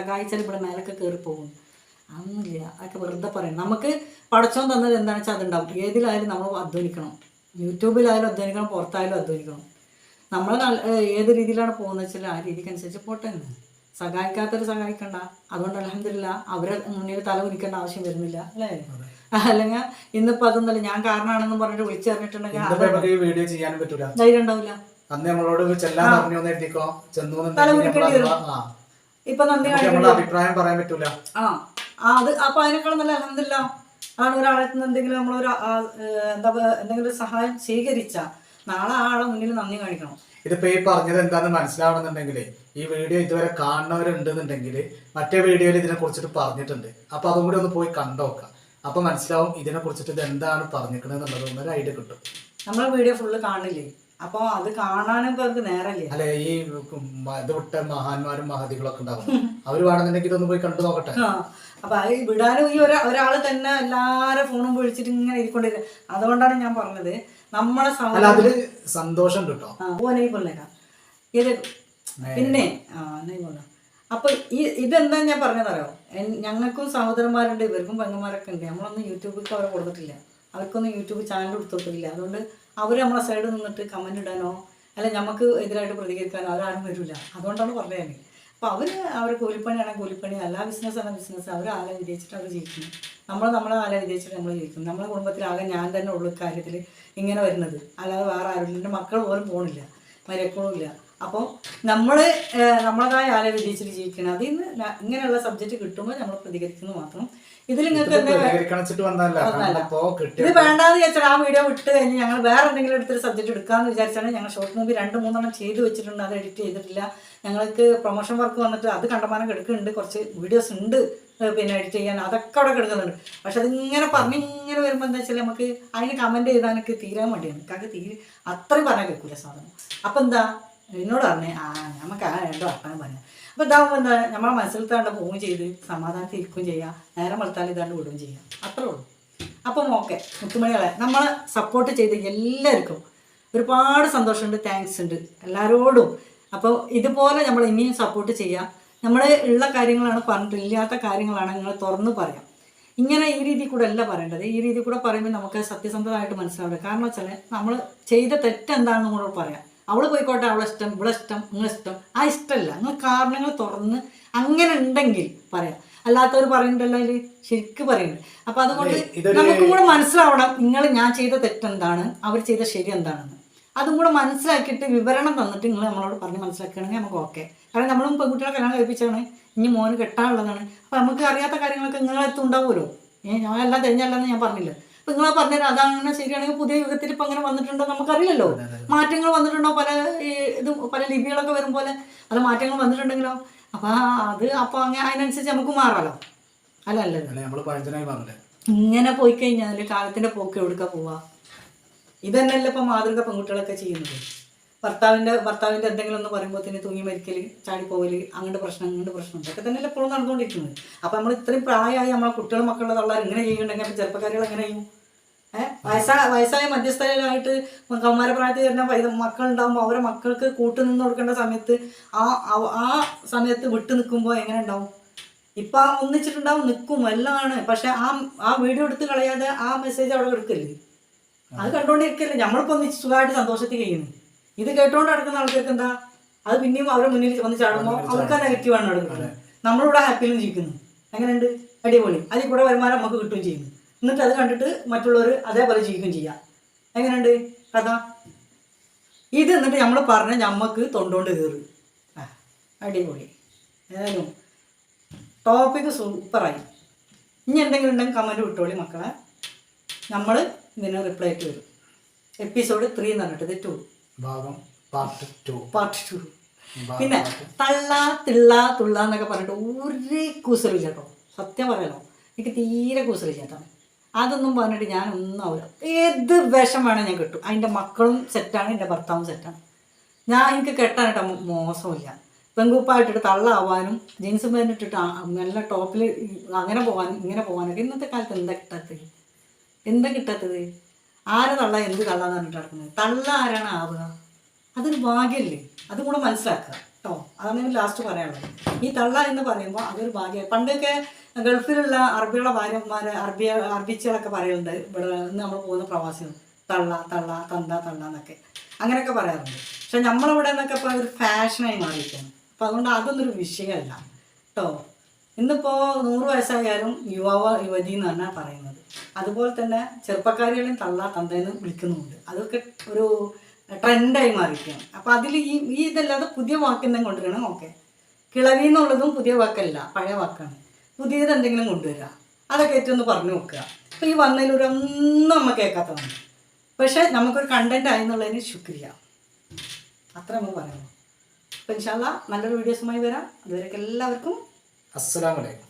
സഹായിച്ചാൽ ഇവിടെ മേലൊക്കെ കയറി പോകും. അതൊന്നുമില്ല, അതൊക്കെ വെറുതെ പറയണം. നമുക്ക് പടച്ചോൻ തന്നത് എന്താണെന്ന് വെച്ചാൽ അതുണ്ടാവും. ഏതിലായാലും നമ്മൾ അധ്വാനിക്കണം, യൂട്യൂബിലായാലും അധ്വാനിക്കണം, പുറത്തായാലും അധ്വാനിക്കണം. നമ്മൾ ഏത് രീതിയിലാണ് പോകുന്നത് വെച്ചാൽ ആ രീതിക്കനുസരിച്ച് പോട്ടെ. സഹായിക്കാത്തവർ സഹായിക്കണ്ട. അതുകൊണ്ട് അൽഹംദുലില്ലാഹ് അവരെ മുന്നിൽ തല കുനിക്കേണ്ട ആവശ്യം വരുന്നില്ല, അല്ലേ? അല്ലെങ്കിൽ ഇന്നിപ്പോ അതൊന്നല്ല, ഞാൻ കാരണമാണെന്ന് പറഞ്ഞിട്ട് വിളിച്ചു പറഞ്ഞിട്ടുണ്ടെങ്കിൽ ധൈര്യം ഉണ്ടാവില്ല. തല കുനിക്കേണ്ടി വരും. ഇപ്പൊ നന്ദി അഭിപ്രായം പറയാൻ പറ്റൂല. അത് അപ്പൊ അതിനേക്കാളും നല്ല അൽഹംദുലില്ലാഹ് ആണ് ഒരാളെത്തുന്ന എന്തെങ്കിലും നമ്മളൊരു എന്തെങ്കിലും ഒരു സഹായം സ്വീകരിച്ച നാളെ ആളെ മുന്നിൽ നന്ദി കാണിക്കണം. ഇതിപ്പോ ഈ പറഞ്ഞത് എന്താണെന്ന് മനസ്സിലാവണമെന്നുണ്ടെങ്കിൽ ഈ വീഡിയോ ഇതുവരെ കാണുന്നവരുണ്ടെന്നുണ്ടെങ്കിൽ മറ്റേ വീഡിയോയിൽ ഇതിനെ കുറിച്ചിട്ട് പറഞ്ഞിട്ടുണ്ട്. അപ്പൊ അതും കൂടി ഒന്ന് പോയി കണ്ടോക്കാം. അപ്പൊ മനസ്സിലാവും ഇതിനെ കുറിച്ചിട്ട് ഇത് എന്താണ് പറഞ്ഞിരിക്കുന്നത് എന്നുള്ളത് ഒരു ഐഡിയ കിട്ടും. നമ്മളെ വീഡിയോ ഫുള്ള് കാണില്ലേ, അപ്പൊ അത് കാണാനും അവർക്ക് നേരല്ലേ. അല്ലെ, ഈ ഇത് വിട്ട മഹാന്മാരും മഹതികളൊക്കെ ഉണ്ടാവും, അവര് വേണമെന്നുണ്ടെങ്കിൽ ഇതൊന്ന് പോയി കണ്ടു നോക്കട്ടെ. അപ്പൊ അത് വിടാനും ഈ ഒരാള് തന്നെ എല്ലാരും ഫോണും വിളിച്ചിട്ട് ഇങ്ങനെ ഇരിക്കൊണ്ടിരിക്കുക. അതുകൊണ്ടാണ് ഞാൻ പറഞ്ഞത് നമ്മളെ സന്തോഷം കിട്ടോ. ഇത് പിന്നെ അപ്പൊ ഇതെന്താ ഞാൻ പറഞ്ഞതറിയോ, ഞങ്ങൾക്കും സഹോദരന്മാരുണ്ട്, ഇവർക്കും പെങ്ങന്മാരൊക്കെ ഉണ്ട്. നമ്മളൊന്നും യൂട്യൂബിൽ അവരെ കൊടുത്തിട്ടില്ല, അവർക്കൊന്നും യൂട്യൂബ് ചാനൽ കൊടുത്തിട്ടില്ല. അതുകൊണ്ട് അവർ നമ്മളെ സൈഡിൽ നിന്നിട്ട് കമന്റ് ഇടാനോ അല്ല നമുക്ക് എതിരായിട്ട് പ്രതികരിക്കാനോ അവരാരും വരില്ല. അതുകൊണ്ടാണ് പറഞ്ഞത്. അപ്പോൾ അവർ കൂലിപ്പണിയാണെങ്കിൽ കൂലിപ്പണി, എല്ലാ ബിസിനസ്സാണ് ബിസിനസ്. അവർ ആളെ വിജയിച്ചിട്ട് അവർ ജീവിക്കുന്നു, നമ്മളെ ആളെ വിജയിച്ചിട്ട് നമ്മൾ ജീവിക്കും. നമ്മളെ കുടുംബത്തിലാകെ ഞാൻ തന്നെ ഉള്ളു കാര്യത്തിൽ ഇങ്ങനെ വരുന്നത്, അല്ലാതെ വേറെ ആരുമില്ല. എൻ്റെ മക്കൾ പോലും പോകണില്ല, മരക്കളും ഇല്ല. അപ്പോൾ നമ്മളതായ ആളെ വിജയിച്ചിട്ട് ജീവിക്കണം. അതിൽ നിന്ന് ഇങ്ങനെയുള്ള സബ്ജക്റ്റ് കിട്ടുമ്പോൾ നമ്മൾ പ്രതികരിക്കുന്നു മാത്രം. ഇതിൽ നിങ്ങൾക്ക് ഇത് വേണ്ടാന്ന് വെച്ചാൽ ആ വീഡിയോ വിട്ട് കഴിഞ്ഞ് ഞങ്ങൾ വേറെ എന്തെങ്കിലും എടുത്തൊരു സബ്ജക്റ്റ് എടുക്കാമെന്ന് വിചാരിച്ചാണ് ഞങ്ങൾ ഷോർട്ട് മൂവി 2-3 ചെയ്ത് വെച്ചിട്ടുണ്ട്. അത് എഡിറ്റ് ചെയ്തിട്ടില്ല. ഞങ്ങൾക്ക് പ്രൊമോഷൻ വർക്ക് വന്നിട്ട് അത് കണ്ടമാനം എടുക്കുന്നുണ്ട്. കുറച്ച് വീഡിയോസ് ഉണ്ട് പിന്നെ എഡിറ്റ് ചെയ്യാൻ, അതൊക്കെ അവിടെ കിടക്കുന്നുണ്ട്. പക്ഷെ അതിങ്ങനെ പറഞ്ഞിങ്ങനെ വരുമ്പോൾ എന്താ വെച്ചാൽ നമുക്ക് അതിന് കമൻറ്റ് ചെയ്താനൊക്കെ തീരാൻ വേണ്ടിയാണ്. എനിക്ക് അത്രയും പറഞ്ഞാൽ കേൾക്കില്ല സാധനം. അപ്പം എന്താ എന്നോട് പറഞ്ഞേ നമുക്ക് രണ്ടോ വർത്താനം പറയാം. അപ്പോൾ ഇതാകുമ്പോൾ എന്താ നമ്മളെ മനസ്സിലത്താണ്ട് പോവുകയും ചെയ്ത് സമാധാനത്തിൽ ഇരിക്കുകയും ചെയ്യാം, നേരം വെളുത്താൽ ഇതാണ്ട് വിടുകയും ചെയ്യാം, അത്രേ ഉള്ളൂ. അപ്പം ഓക്കെ മുത്തുമണികളെ നമ്മളെ സപ്പോർട്ട് ചെയ്ത് എല്ലാവർക്കും ഒരുപാട് സന്തോഷമുണ്ട്, താങ്ക്സ് ഉണ്ട് എല്ലാവരോടും. അപ്പോൾ ഇതുപോലെ നമ്മൾ ഇനിയും സപ്പോർട്ട് ചെയ്യാം. നമ്മൾ ഉള്ള കാര്യങ്ങളാണ് പറഞ്ഞിട്ട്, ഇല്ലാത്ത കാര്യങ്ങളാണ് നിങ്ങൾ തുറന്ന് പറയാം. ഇങ്ങനെ ഈ രീതി കൂടെ അല്ല പറയേണ്ടത്. ഈ രീതി കൂടെ പറയുമ്പോൾ നമുക്ക് സത്യസന്ധമായിട്ട് മനസ്സിലാവില്ല. കാരണം വെച്ചാൽ നമ്മൾ ചെയ്ത തെറ്റെന്താണെന്ന് കൂടെ പറയാം. അവൾ പോയിക്കോട്ടെ, അവളെ ഇഷ്ടം, ഇവിടെ ഇഷ്ടം, നിങ്ങളിഷ്ടം, ആ ഇഷ്ടമല്ല, നിങ്ങൾ കാരണങ്ങൾ തുറന്ന് അങ്ങനെ ഉണ്ടെങ്കിൽ പറയാം. അല്ലാത്തവർ പറയുന്നുണ്ടല്ലോ അതിൽ ശരിക്കും പറയുന്നുണ്ട്. അപ്പം അതുകൊണ്ട് നമുക്കും കൂടെ മനസ്സിലാവണം ഞാൻ ചെയ്ത തെറ്റെന്താണ്, അവർ ചെയ്ത ശരി എന്താണെന്ന്. അതും കൂടെ മനസ്സിലാക്കിയിട്ട് വിവരണം തന്നിട്ട് നിങ്ങൾ നമ്മളോട് പറഞ്ഞ് മനസ്സിലാക്കുകയാണെങ്കിൽ നമുക്ക് ഓക്കെ. കാരണം നമ്മളും പെൺകുട്ടികളെ കല്യാണം കഴിപ്പിച്ചാണ്, ഇനി മോന് കെട്ടാനുള്ളതാണ്. അപ്പം നമുക്ക് അറിയാത്ത കാര്യങ്ങളൊക്കെ നിങ്ങളെടുത്ത് ഉണ്ടാവുമല്ലോ. ഞാനെല്ലാം തെരഞ്ഞല്ലെന്ന് ഞാൻ പറഞ്ഞില്ല. അപ്പം നിങ്ങളെ പറഞ്ഞുതരാം, അതങ്ങനെ ശരിയാണെങ്കിൽ പുതിയ യുഗത്തിൽ ഇപ്പം അങ്ങനെ വന്നിട്ടുണ്ടോ നമുക്കറിയില്ലല്ലോ. മാറ്റങ്ങൾ വന്നിട്ടുണ്ടോ, പല ലിപികളൊക്കെ വരും പോലെ അത് മാറ്റങ്ങൾ വന്നിട്ടുണ്ടെങ്കിലോ. അപ്പം അപ്പോൾ അങ്ങനെ അതിനനുസരിച്ച് നമുക്ക് മാറാലോ. അല്ലല്ലോ ഇങ്ങനെ പോയി കഴിഞ്ഞാൽ കാലത്തിൻ്റെ പോക്ക് എവിടുക്കാ പോവാ? ഇതന്നെയല്ലേ ഇപ്പം മാതൃക പെൺകുട്ടികളൊക്കെ ചെയ്യുന്നത്. ഭർത്താവിൻ്റെ എന്തെങ്കിലും ഒന്ന് പറയുമ്പോഴത്തേന് തൂങ്ങി മരിക്കൽ, ചാടിപ്പോവല്, അങ്ങോട്ട് പ്രശ്നം ഇങ്ങോട്ട് പ്രശ്നം, ഇതൊക്കെ തന്നെയല്ലേ എപ്പോഴും നടന്നുകൊണ്ടിരിക്കുന്നത്. അപ്പം നമ്മൾ ഇത്രയും പ്രായമായി നമ്മളെ കുട്ടികളെ മക്കളുടെ തള്ളാർ ഇങ്ങനെ ചെയ്യുന്നുണ്ടെങ്കിൽ അപ്പം ചെറുപ്പക്കാരികൾ എങ്ങനെ ചെയ്യും? വയസ്സായ മധ്യസ്ഥരായിട്ട് കൗമാര പ്രായത്തിൽ വരുന്ന മക്കളുണ്ടാകുമ്പോൾ അവരെ മക്കൾക്ക് കൂട്ടുനിന്ന് കൊടുക്കേണ്ട സമയത്ത് ആ സമയത്ത് വിട്ടു നിൽക്കുമ്പോൾ എങ്ങനെ ഉണ്ടാവും? ഇപ്പം ഒന്നിച്ചിട്ടുണ്ടാവും, നിൽക്കും, എല്ലാമാണ്. പക്ഷെ ആ വീഡിയോ എടുത്ത് കളയാതെ ആ മെസ്സേജ് അവിടെ എടുക്കല്ലേ, അത് കണ്ടുകൊണ്ടിരിക്കല്ലേ. നമ്മളിപ്പോൾ ഒന്നിച്ച് സുഖമായിട്ട് സന്തോഷത്തിൽ കഴിയുന്നു. ഇത് കേട്ടുകൊണ്ട് നടക്കുന്ന ആൾക്കാർക്ക് എന്താ, അത് പിന്നെയും അവരുടെ മുന്നിൽ വന്ന് ചാടുമ്പോൾ അവർക്ക് ആ നെഗറ്റീവാണ് നടക്കുന്നത്. നമ്മളിവിടെ ഹാപ്പിയിലും ജീവിക്കുന്നു. എങ്ങനെയുണ്ട്? അടിപൊളി. അതിൽ കൂടെ വരുമാനം നമുക്ക് കിട്ടുകയും ചെയ്യുന്നു. എന്നിട്ട് അത് കണ്ടിട്ട് മറ്റുള്ളവർ അതേപോലെ ജീവിക്കുകയും ചെയ്യാം. എങ്ങനെയുണ്ട് കഥ? ഇത് എന്നിട്ട് നമ്മൾ പറഞ്ഞ ഞമ്മക്ക് തൊണ്ടോണ്ട് കയറി. അടിപൊളി. ഏതായാലും ടോപ്പിക്ക് സൂപ്പറായി. ഇനി എന്തെങ്കിലും ഉണ്ടെങ്കിൽ കമൻറ്റ് വിട്ടോളി മക്കളെ. നമ്മൾ ഇതിന് റിപ്ലൈ ആയിട്ട് വരും. എപ്പിസോഡ് 3 എന്ന് പറഞ്ഞിട്ട്, ഇത് 2 പാർട്ട് 2. പിന്നെ തള്ള തിള്ള തുള്ള എന്നൊക്കെ പറഞ്ഞിട്ട് ഒരു കൂസലില്ല കേട്ടോ. സത്യം പറയാലോ, എനിക്ക് തീരെ കൂസലില്ലാത്താണ്. അതൊന്നും പറഞ്ഞിട്ട് ഞാനൊന്നും ആവില്ല. ഏത് വിഷം വേണം ഞാൻ കിട്ടും. അതിൻ്റെ മക്കളും സെറ്റാണ്, എൻ്റെ ഭർത്താവും സെറ്റാണ്. എനിക്ക് കെട്ടാനായിട്ട് മോശമില്ല. പെൺകുപ്പായിട്ടിട്ട് തള്ളാവാനും ജീൻസ് പാൻറ്റിട്ടിട്ട് നല്ല ടോപ്പിൽ അങ്ങനെ പോകാനും ഇങ്ങനെ പോകാനൊക്കെ ഇന്നത്തെ കാലത്ത് എന്താ കിട്ടാത്തത്? ആരെ തള്ള എന്ത് തള്ളാന്ന് പറഞ്ഞിട്ട് നടക്കുന്നത്? തള്ള ആരാണ് ആവുക? അതൊരു ഭാഗ്യമല്ലേ? അതും കൂടെ മനസ്സിലാക്കുക കേട്ടോ. അതാണ് ലാസ്റ്റ് പറയാനുള്ളത്. ഈ തള്ള എന്ന് പറയുമ്പോൾ അതൊരു ഭാഗ്യം. പണ്ടൊക്കെ ഗൾഫിലുള്ള അറബികളെ ഭാര്യമാരെ അറബിച്ചുകളൊക്കെ പറയുന്നുണ്ട്, ഇവിടെ നിന്ന് നമ്മൾ പോകുന്ന പ്രവാസികൾ തള്ള തള്ള തന്ത തള്ള എന്നൊക്കെ അങ്ങനെയൊക്കെ പറയാറുണ്ട്. പക്ഷെ നമ്മളിവിടെ നിന്നൊക്കെ ഇപ്പോൾ ഒരു ഫാഷനായി മാറിയിരിക്കുകയാണ്. അപ്പോൾ അതുകൊണ്ട് അതൊന്നൊരു വിഷയമല്ല കേട്ടോ. ഇന്നിപ്പോൾ 100 വയസ്സായാലും യുവതി എന്ന് പറഞ്ഞാൽ പറയുന്നത്. അതുപോലെ തന്നെ ചെറുപ്പക്കാരികളെയും തള്ള തന്തയെന്ന് വിളിക്കുന്നുമുണ്ട്. അതൊക്കെ ഒരു ട്രെൻഡായി മാറിയിരിക്കുകയാണ്. അപ്പോൾ അതിൽ ഈ ഇതല്ലാതെ പുതിയ വാക്കെന്തെങ്കിലും കൊണ്ടുവരണം. ഓക്കെ, കിളവി എന്നുള്ളതും പുതിയ വാക്കല്ല, പഴയ വാക്കാണ്. പുതിയത് എന്തെങ്കിലും കൊണ്ടുവരിക, അതൊക്കെ ഏറ്റവും ഒന്ന് പറഞ്ഞു നോക്കുക. അപ്പോൾ ഈ വന്നതിലൊരൊന്നും നമ്മൾ കേൾക്കാത്തതാണ്. പക്ഷേ നമുക്കൊരു കണ്ടന്റ് ആയി എന്നുള്ളതിന് ശുക്രിയ, അത്ര നമ്മൾ പറയുന്നു. അപ്പോൾ ഇൻഷാ അല്ലാഹ് നല്ലൊരു വീഡിയോസുമായി വരാം. അതുവരെയൊക്കെ എല്ലാവർക്കും അസ്സലാമു അലൈക്കും.